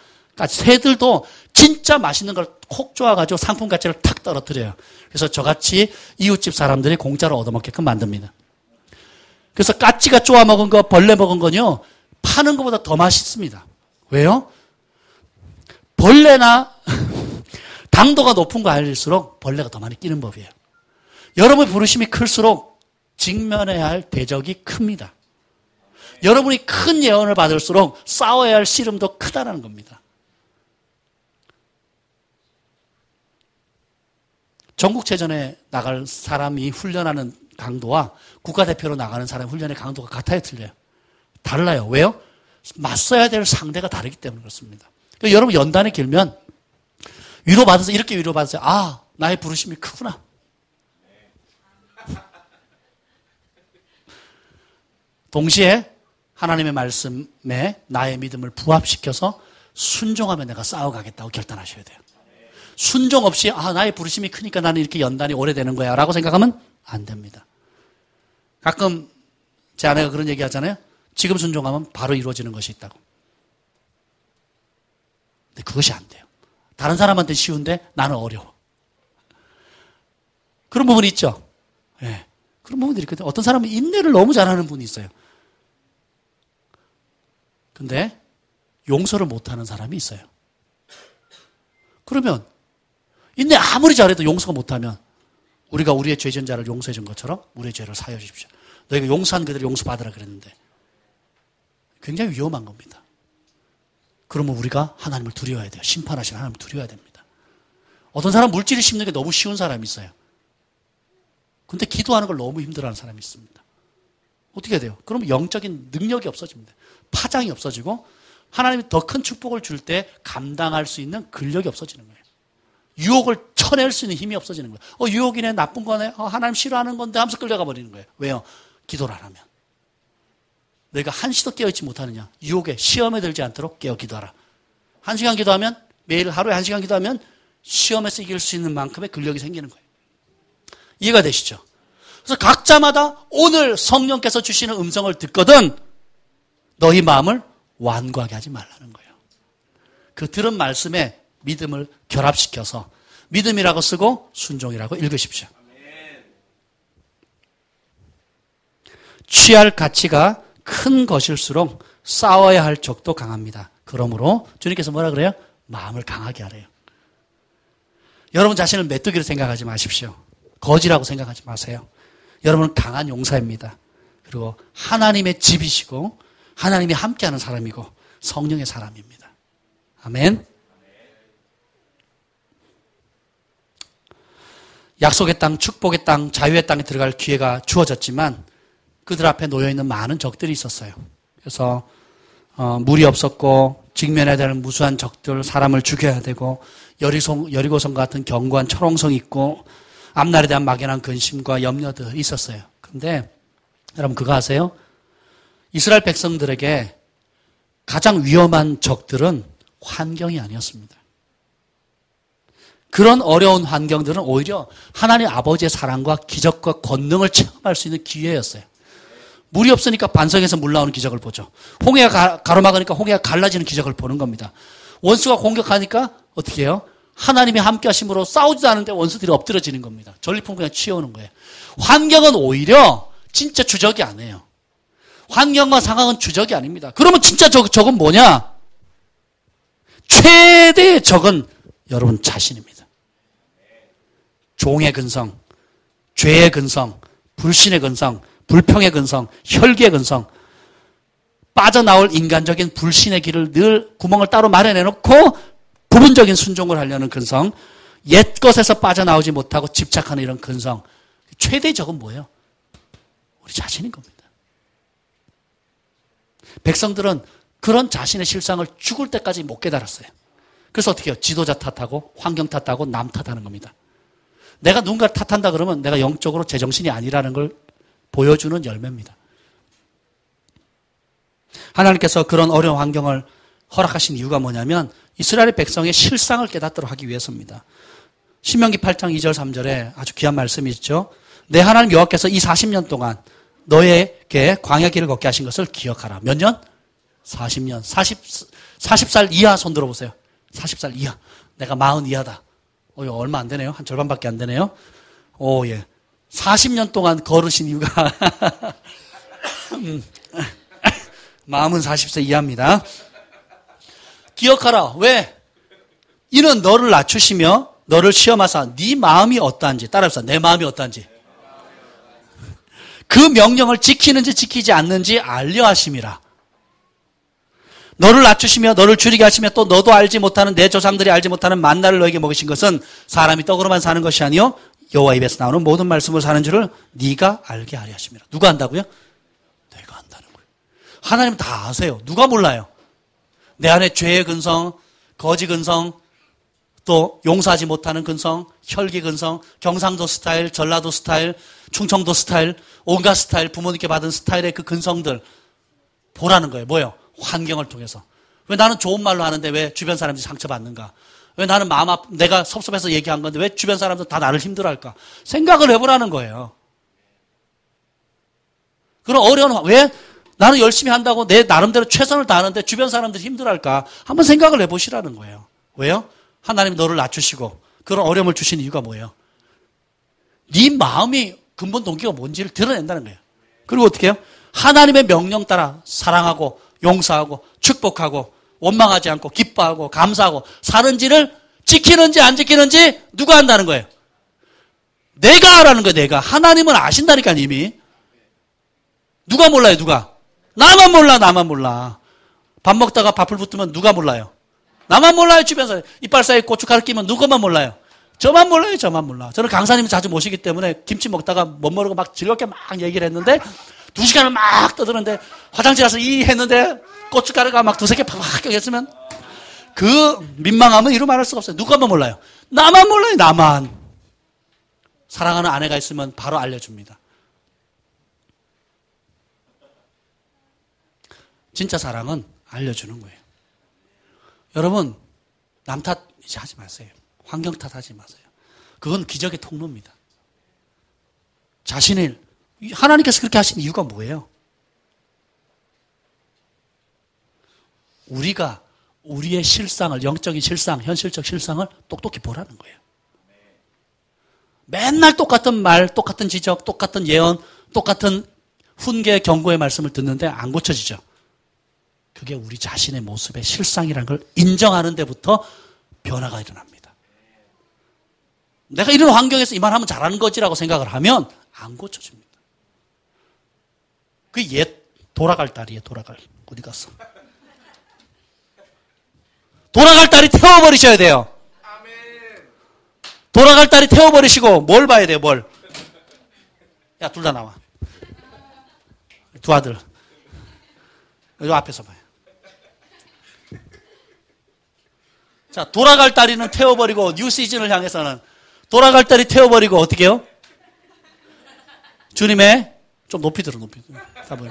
새들도 진짜 맛있는 걸 콕 쪼아가지고 상품 가치를 탁 떨어뜨려요. 그래서 저같이 이웃집 사람들이 공짜로 얻어먹게끔 만듭니다. 그래서 까치가 쪼아 먹은 거, 벌레 먹은 건요, 파는 것보다 더 맛있습니다. 왜요? 벌레나 당도가 높은 거 알릴수록 벌레가 더 많이 끼는 법이에요. 여러분의 부르심이 클수록 직면해야 할 대적이 큽니다. 여러분이 큰 예언을 받을수록 싸워야 할 씨름도 크다는 겁니다. 전국체전에 나갈 사람이 훈련하는 강도와 국가대표로 나가는 사람의 훈련의 강도가 같아요, 틀려요? 달라요. 왜요? 맞서야 될 상대가 다르기 때문에 그렇습니다. 그러니까 여러분 연단에 길면 위로받아서 이렇게 위로받았어요. 아, 나의 부르심이 크구나. 동시에 하나님의 말씀에 나의 믿음을 부합시켜서 순종하며 내가 싸워가겠다고 결단하셔야 돼요. 순종 없이 나의 부르심이 크니까 나는 이렇게 연단이 오래되는 거야 라고 생각하면 안 됩니다. 가끔 제 아내가 그런 얘기 하잖아요. 지금 순종하면 바로 이루어지는 것이 있다고. 근데 그것이 안 돼요. 다른 사람한테 쉬운데 나는 어려워. 그런 부분이 있죠. 네. 그런 부분들이 있거든요. 어떤 사람은 인내를 너무 잘하는 분이 있어요. 근데 용서를 못하는 사람이 있어요. 그러면 인내 아무리 잘해도 용서가 못하면 우리가 우리의 죄전자를 용서해 준 것처럼 우리의 죄를 사하여 주십시오. 너희가 용서한 그들을 용서받으라 그랬는데 굉장히 위험한 겁니다. 그러면 우리가 하나님을 두려워야 돼요. 심판하시는 하나님을 두려워야 됩니다. 어떤 사람 물질을 심는 게 너무 쉬운 사람이 있어요. 근데 기도하는 걸 너무 힘들어하는 사람이 있습니다. 어떻게 해야 돼요? 그러면 영적인 능력이 없어집니다. 파장이 없어지고 하나님이 더 큰 축복을 줄 때 감당할 수 있는 근력이 없어지는 거예요. 유혹을 쳐낼 수 있는 힘이 없어지는 거예요. 유혹이네, 나쁜 거네, 하나님 싫어하는 건데 하면서 끌려가 버리는 거예요. 왜요? 기도를 안 하면. 너희가 한시도 깨어있지 못하느냐? 유혹에, 시험에 들지 않도록 깨어 기도하라. 1시간 기도하면, 매일 하루에 1시간 기도하면 시험에서 이길 수 있는 만큼의 근력이 생기는 거예요. 이해가 되시죠? 그래서 각자마다 오늘 성령께서 주시는 음성을 듣거든 너희 마음을 완고하게 하지 말라는 거예요. 그 들은 말씀에 믿음을 결합시켜서 믿음이라고 쓰고 순종이라고 읽으십시오. 취할 가치가 큰 것일수록 싸워야 할 적도 강합니다. 그러므로 주님께서 뭐라 그래요? 마음을 강하게 하래요. 여러분 자신을 메뚜기로 생각하지 마십시오. 거지라고 생각하지 마세요. 여러분은 강한 용사입니다. 그리고 하나님의 집이시고 하나님이 함께하는 사람이고 성령의 사람입니다. 아멘. 약속의 땅, 축복의 땅, 자유의 땅에 들어갈 기회가 주어졌지만 그들 앞에 놓여있는 많은 적들이 있었어요. 그래서 물이 없었고 직면해야 되는 무수한 적들, 사람을 죽여야 되고 여리고성 같은 견고한 철옹성이 있고 앞날에 대한 막연한 근심과 염려도 있었어요. 그런데 여러분 그거 아세요? 이스라엘 백성들에게 가장 위험한 적들은 환경이 아니었습니다. 그런 어려운 환경들은 오히려 하나님 아버지의 사랑과 기적과 권능을 체험할 수 있는 기회였어요. 물이 없으니까 반석에서 물 나오는 기적을 보죠. 홍해가 가로막으니까 홍해가 갈라지는 기적을 보는 겁니다. 원수가 공격하니까 어떻게 해요? 하나님이 함께 하심으로 싸우지도 않은데 원수들이 엎드려지는 겁니다. 전리품 그냥 치워오는 거예요. 환경은 오히려 진짜 주적이 아니에요. 환경과 상황은 주적이 아닙니다. 그러면 진짜 적은 뭐냐? 최대의 적은 여러분 자신입니다. 종의 근성, 죄의 근성, 불신의 근성, 불평의 근성, 혈기의 근성, 빠져나올 인간적인 불신의 길을 늘 구멍을 따로 마련해놓고 부분적인 순종을 하려는 근성, 옛 것에서 빠져나오지 못하고 집착하는 이런 근성, 최대의 적은 뭐예요? 우리 자신인 겁니다. 백성들은 그런 자신의 실상을 죽을 때까지 못 깨달았어요. 그래서 어떻게 해요? 지도자 탓하고 환경 탓하고 남 탓하는 겁니다. 내가 누군가를 탓한다 그러면 내가 영적으로 제정신이 아니라는 걸 보여주는 열매입니다. 하나님께서 그런 어려운 환경을 허락하신 이유가 뭐냐면 이스라엘 백성의 실상을 깨닫도록 하기 위해서입니다. 신명기 8장 2절 3절에 아주 귀한 말씀이 있죠. 내 하나님 여호와께서 이 40년 동안 너에게 광야 길을 걷게 하신 것을 기억하라. 몇 년? 40년. 40살 이하 손 들어보세요. 40살 이하. 내가 40 이하다. 얼마 안 되네요. 한 절반밖에 안 되네요. 오, 예. 40년 동안 걸으신 이유가 마음은 40세 이하입니다. 기억하라. 왜? 이는 너를 낮추시며 너를 시험하사 네 마음이 어떠한지 따라합시다. 내 마음이 어떠한지 그 명령을 지키는지 지키지 않는지 알려 하심이라. 너를 낮추시며 너를 줄이게 하시며 또 너도 알지 못하는 내 조상들이 알지 못하는 만나를 너에게 먹이신 것은 사람이 떡으로만 사는 것이 아니요 여호와 입에서 나오는 모든 말씀으로 사는 줄을 네가 알게 하려 하심이라. 누가 안다고요? 내가 안다는 거예요. 하나님은 다 아세요. 누가 몰라요? 내 안에 죄의 근성, 거지 근성, 또 용서하지 못하는 근성, 혈기 근성, 경상도 스타일, 전라도 스타일, 충청도 스타일, 온갖 스타일, 부모님께 받은 스타일의 그 근성들 보라는 거예요. 뭐예요? 환경을 통해서. 왜 나는 좋은 말로 하는데 왜 주변 사람들이 상처받는가? 왜 나는 내가 섭섭해서 얘기한 건데 왜 주변 사람들 다 나를 힘들어할까? 생각을 해보라는 거예요. 그런 어려운, 왜 나는 열심히 한다고 내 나름대로 최선을 다하는데 주변 사람들이 힘들어할까? 한번 생각을 해보시라는 거예요. 왜요? 하나님이 너를 낮추시고 그런 어려움을 주신 이유가 뭐예요? 네 마음이 근본 동기가 뭔지를 드러낸다는 거예요. 그리고 어떻게 해요? 하나님의 명령 따라 사랑하고 용서하고 축복하고 원망하지 않고 기뻐하고 감사하고 사는지를 지키는지 안 지키는지 누가 한다는 거예요? 내가 하라는 거예요. 내가. 하나님은 아신다니까 이미. 누가 몰라요? 누가? 나만 몰라. 나만 몰라. 밥 먹다가 밥을 붙으면 누가 몰라요? 나만 몰라요. 주변에서 이빨 사이에 고춧가루 끼면 누구만 몰라요? 저만 몰라요. 저만 몰라. 저는 강사님 자주 모시기 때문에 김치 먹다가 못 모르고 막 즐겁게 막 얘기를 했는데 2시간을 막 떠드는데 화장실 가서 했는데 고춧가루가 막 2-3개 팍팍 껴있으면 그 민망함은 이루 말할 수가 없어요. 누가만 몰라요? 나만 몰라요. 나만. 사랑하는 아내가 있으면 바로 알려줍니다. 진짜 사랑은 알려주는 거예요. 여러분 남 탓 이제 하지 마세요. 환경 탓하지 마세요. 그건 기적의 통로입니다. 하나님께서 그렇게 하신 이유가 뭐예요? 우리가 우리의 실상을, 영적인 실상, 현실적 실상을 똑똑히 보라는 거예요. 맨날 똑같은 말, 똑같은 지적, 똑같은 예언, 똑같은 훈계, 경고의 말씀을 듣는데 안 고쳐지죠. 그게 우리 자신의 모습의 실상이라는 걸 인정하는 데부터 변화가 일어납니다. 내가 이런 환경에서 이만하면 잘하는 거지라고 생각을 하면 안 고쳐집니다. 그 옛 돌아갈 딸이에요. 돌아갈. 어디 갔어? 돌아갈 딸이 태워버리셔야 돼요. 돌아갈 딸이 태워버리시고 뭘 봐야 돼요? 뭘? 야, 둘 다 나와. 두 아들. 요 앞에서 봐요. 자, 돌아갈 딸이는 태워버리고 뉴 시즌을 향해서는 돌아갈 딸이 태워버리고 어떻게 해요? 주님의 좀 높이 들어, 높이 들어. 다 보여.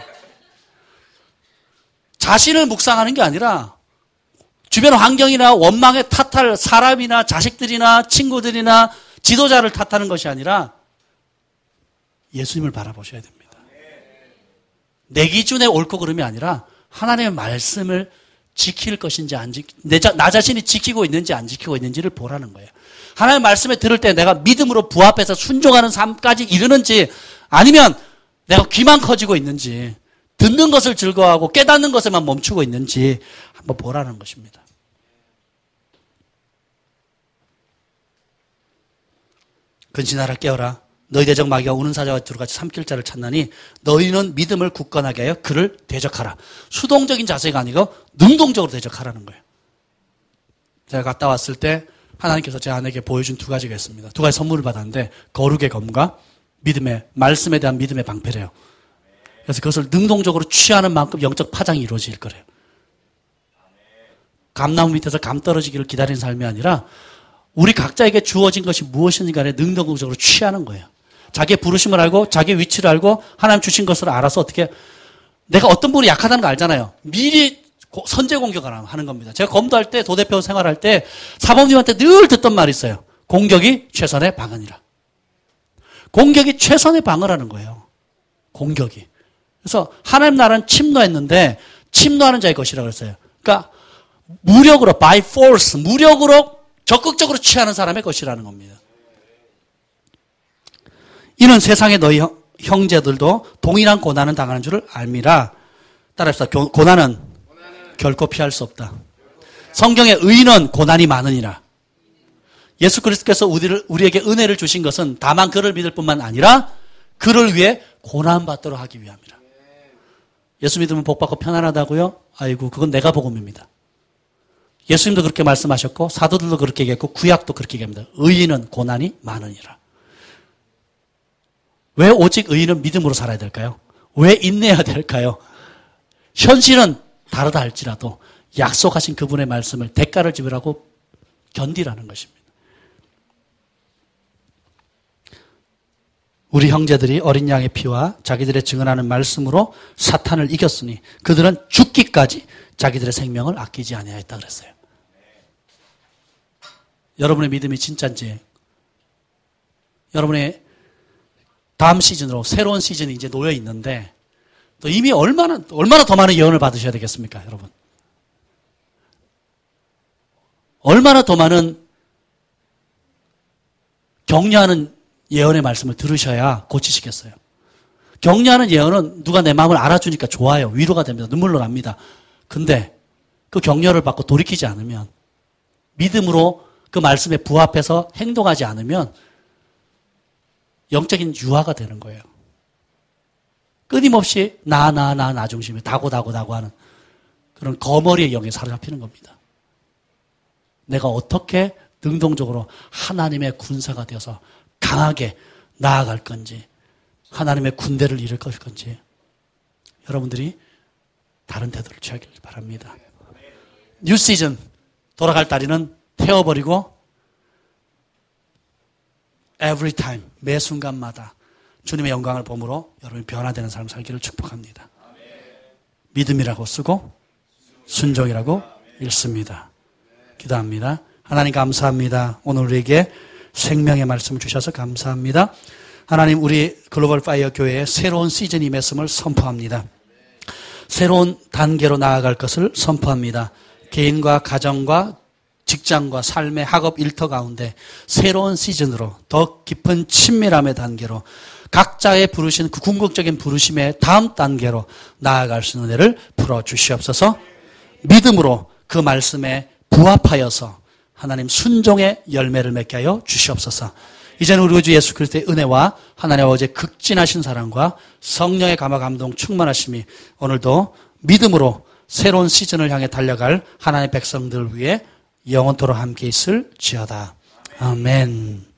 자신을 묵상하는 게 아니라 주변 환경이나 원망에 탓할 사람이나 자식들이나 친구들이나 지도자를 탓하는 것이 아니라 예수님을 바라보셔야 됩니다. 내 기준에 옳고 그름이 아니라 하나님의 말씀을 지킬 것인지 안 나 자신이 지키고 있는지 안 지키고 있는지를 보라는 거예요. 하나님의 말씀에 들을 때 내가 믿음으로 부합해서 순종하는 삶까지 이르는지 아니면 내가 귀만 커지고 있는지 듣는 것을 즐거워하고 깨닫는 것에만 멈추고 있는지 한번 보라는 것입니다. 근신하라 깨어라. 너희 대적 마귀가 우는 사자와 두루같이 삼킬 자를 찾나니 너희는 믿음을 굳건하게 하여 그를 대적하라. 수동적인 자세가 아니고 능동적으로 대적하라는 거예요. 제가 갔다 왔을 때 하나님께서 제 아내에게 보여준 두 가지가 있습니다. 두 가지 선물을 받았는데 거룩의 검과 믿음의 말씀에 대한 믿음의 방패래요. 그래서 그것을 능동적으로 취하는 만큼 영적 파장이 이루어질 거래요. 감나무 밑에서 감 떨어지기를 기다리는 삶이 아니라 우리 각자에게 주어진 것이 무엇인지 간에 능동적으로 취하는 거예요. 자기의 부르심을 알고 자기의 위치를 알고 하나님 주신 것을 알아서 어떻게 내가 어떤 분이 약하다는 거 알잖아요. 미리 선제 공격을 하는 겁니다. 제가 검도할 때 도대표 생활할 때 사범님한테 늘 듣던 말이 있어요. 공격이 최선의 방어니라. 공격이 최선의 방어라는 거예요. 공격이. 그래서 하나님 나라는 침노했는데 침노하는 자의 것이라고 했어요. 그러니까 무력으로 by force 무력으로 적극적으로 취하는 사람의 것이라는 겁니다. 이는 세상의 너희 형제들도 동일한 고난을 당하는 줄을 알미라. 따라합시다. 고난은 결코 피할 수 없다. 성경의 의인은 고난이 많으니라. 예수 그리스도께서 우리에게 은혜를 주신 것은 다만 그를 믿을 뿐만 아니라 그를 위해 고난받도록 하기 위함이라. 예수 믿으면 복받고 편안하다고요? 아이고 그건 내가 복음입니다. 예수님도 그렇게 말씀하셨고 사도들도 그렇게 얘기했고 구약도 그렇게 얘기합니다. 의인은 고난이 많으니라. 왜 오직 의인은 믿음으로 살아야 될까요? 왜 인내해야 될까요? 현실은 다르다 할지라도 약속하신 그분의 말씀을 대가를 지불하고 견디라는 것입니다. 우리 형제들이 어린 양의 피와 자기들의 증언하는 말씀으로 사탄을 이겼으니 그들은 죽기까지 자기들의 생명을 아끼지 아니하였다 그랬어요. 여러분의 믿음이 진짜인지 여러분의 다음 시즌으로 새로운 시즌이 이제 놓여 있는데 또 이미 얼마나 더 많은 예언을 받으셔야 되겠습니까, 여러분? 얼마나 더 많은 격려하는 예언의 말씀을 들으셔야 고치시겠어요? 격려하는 예언은 누가 내 마음을 알아주니까 좋아요. 위로가 됩니다. 눈물로 납니다. 근데 그 격려를 받고 돌이키지 않으면 믿음으로 그 말씀에 부합해서 행동하지 않으면 영적인 유화가 되는 거예요. 끊임없이 나 중심에 다고 하는 그런 거머리의 영에 사로잡히는 겁니다. 내가 어떻게 능동적으로 하나님의 군사가 되어서 강하게 나아갈 건지 하나님의 군대를 이룰 건지 여러분들이 다른 태도를 취하길 바랍니다. 뉴 시즌 돌아갈 다리는 태워버리고 every time 매 순간마다 주님의 영광을 보므로 여러분이 변화되는 삶 살기를 축복합니다. 믿음이라고 쓰고 순종이라고 읽습니다. 기도합니다. 하나님 감사합니다. 오늘 우리에게 생명의 말씀을 주셔서 감사합니다. 하나님 우리 글로벌 파이어 교회에 새로운 시즌이 맺음을 선포합니다. 새로운 단계로 나아갈 것을 선포합니다. 개인과 가정과 직장과 삶의 학업 일터 가운데 새로운 시즌으로 더 깊은 친밀함의 단계로 각자의 부르신 그 궁극적인 부르심의 다음 단계로 나아갈 수 있는 은혜를 풀어주시옵소서. 믿음으로 그 말씀에 부합하여서 하나님 순종의 열매를 맺게 하여 주시옵소서. 이제는 우리 주 예수 그리스도의 은혜와 하나님 아버지의 극진하신 사랑과 성령의 감화 감동 충만하심이 오늘도 믿음으로 새로운 시즌을 향해 달려갈 하나님의 백성들을 위해 영원토록 함께 있을지어다. 아멘.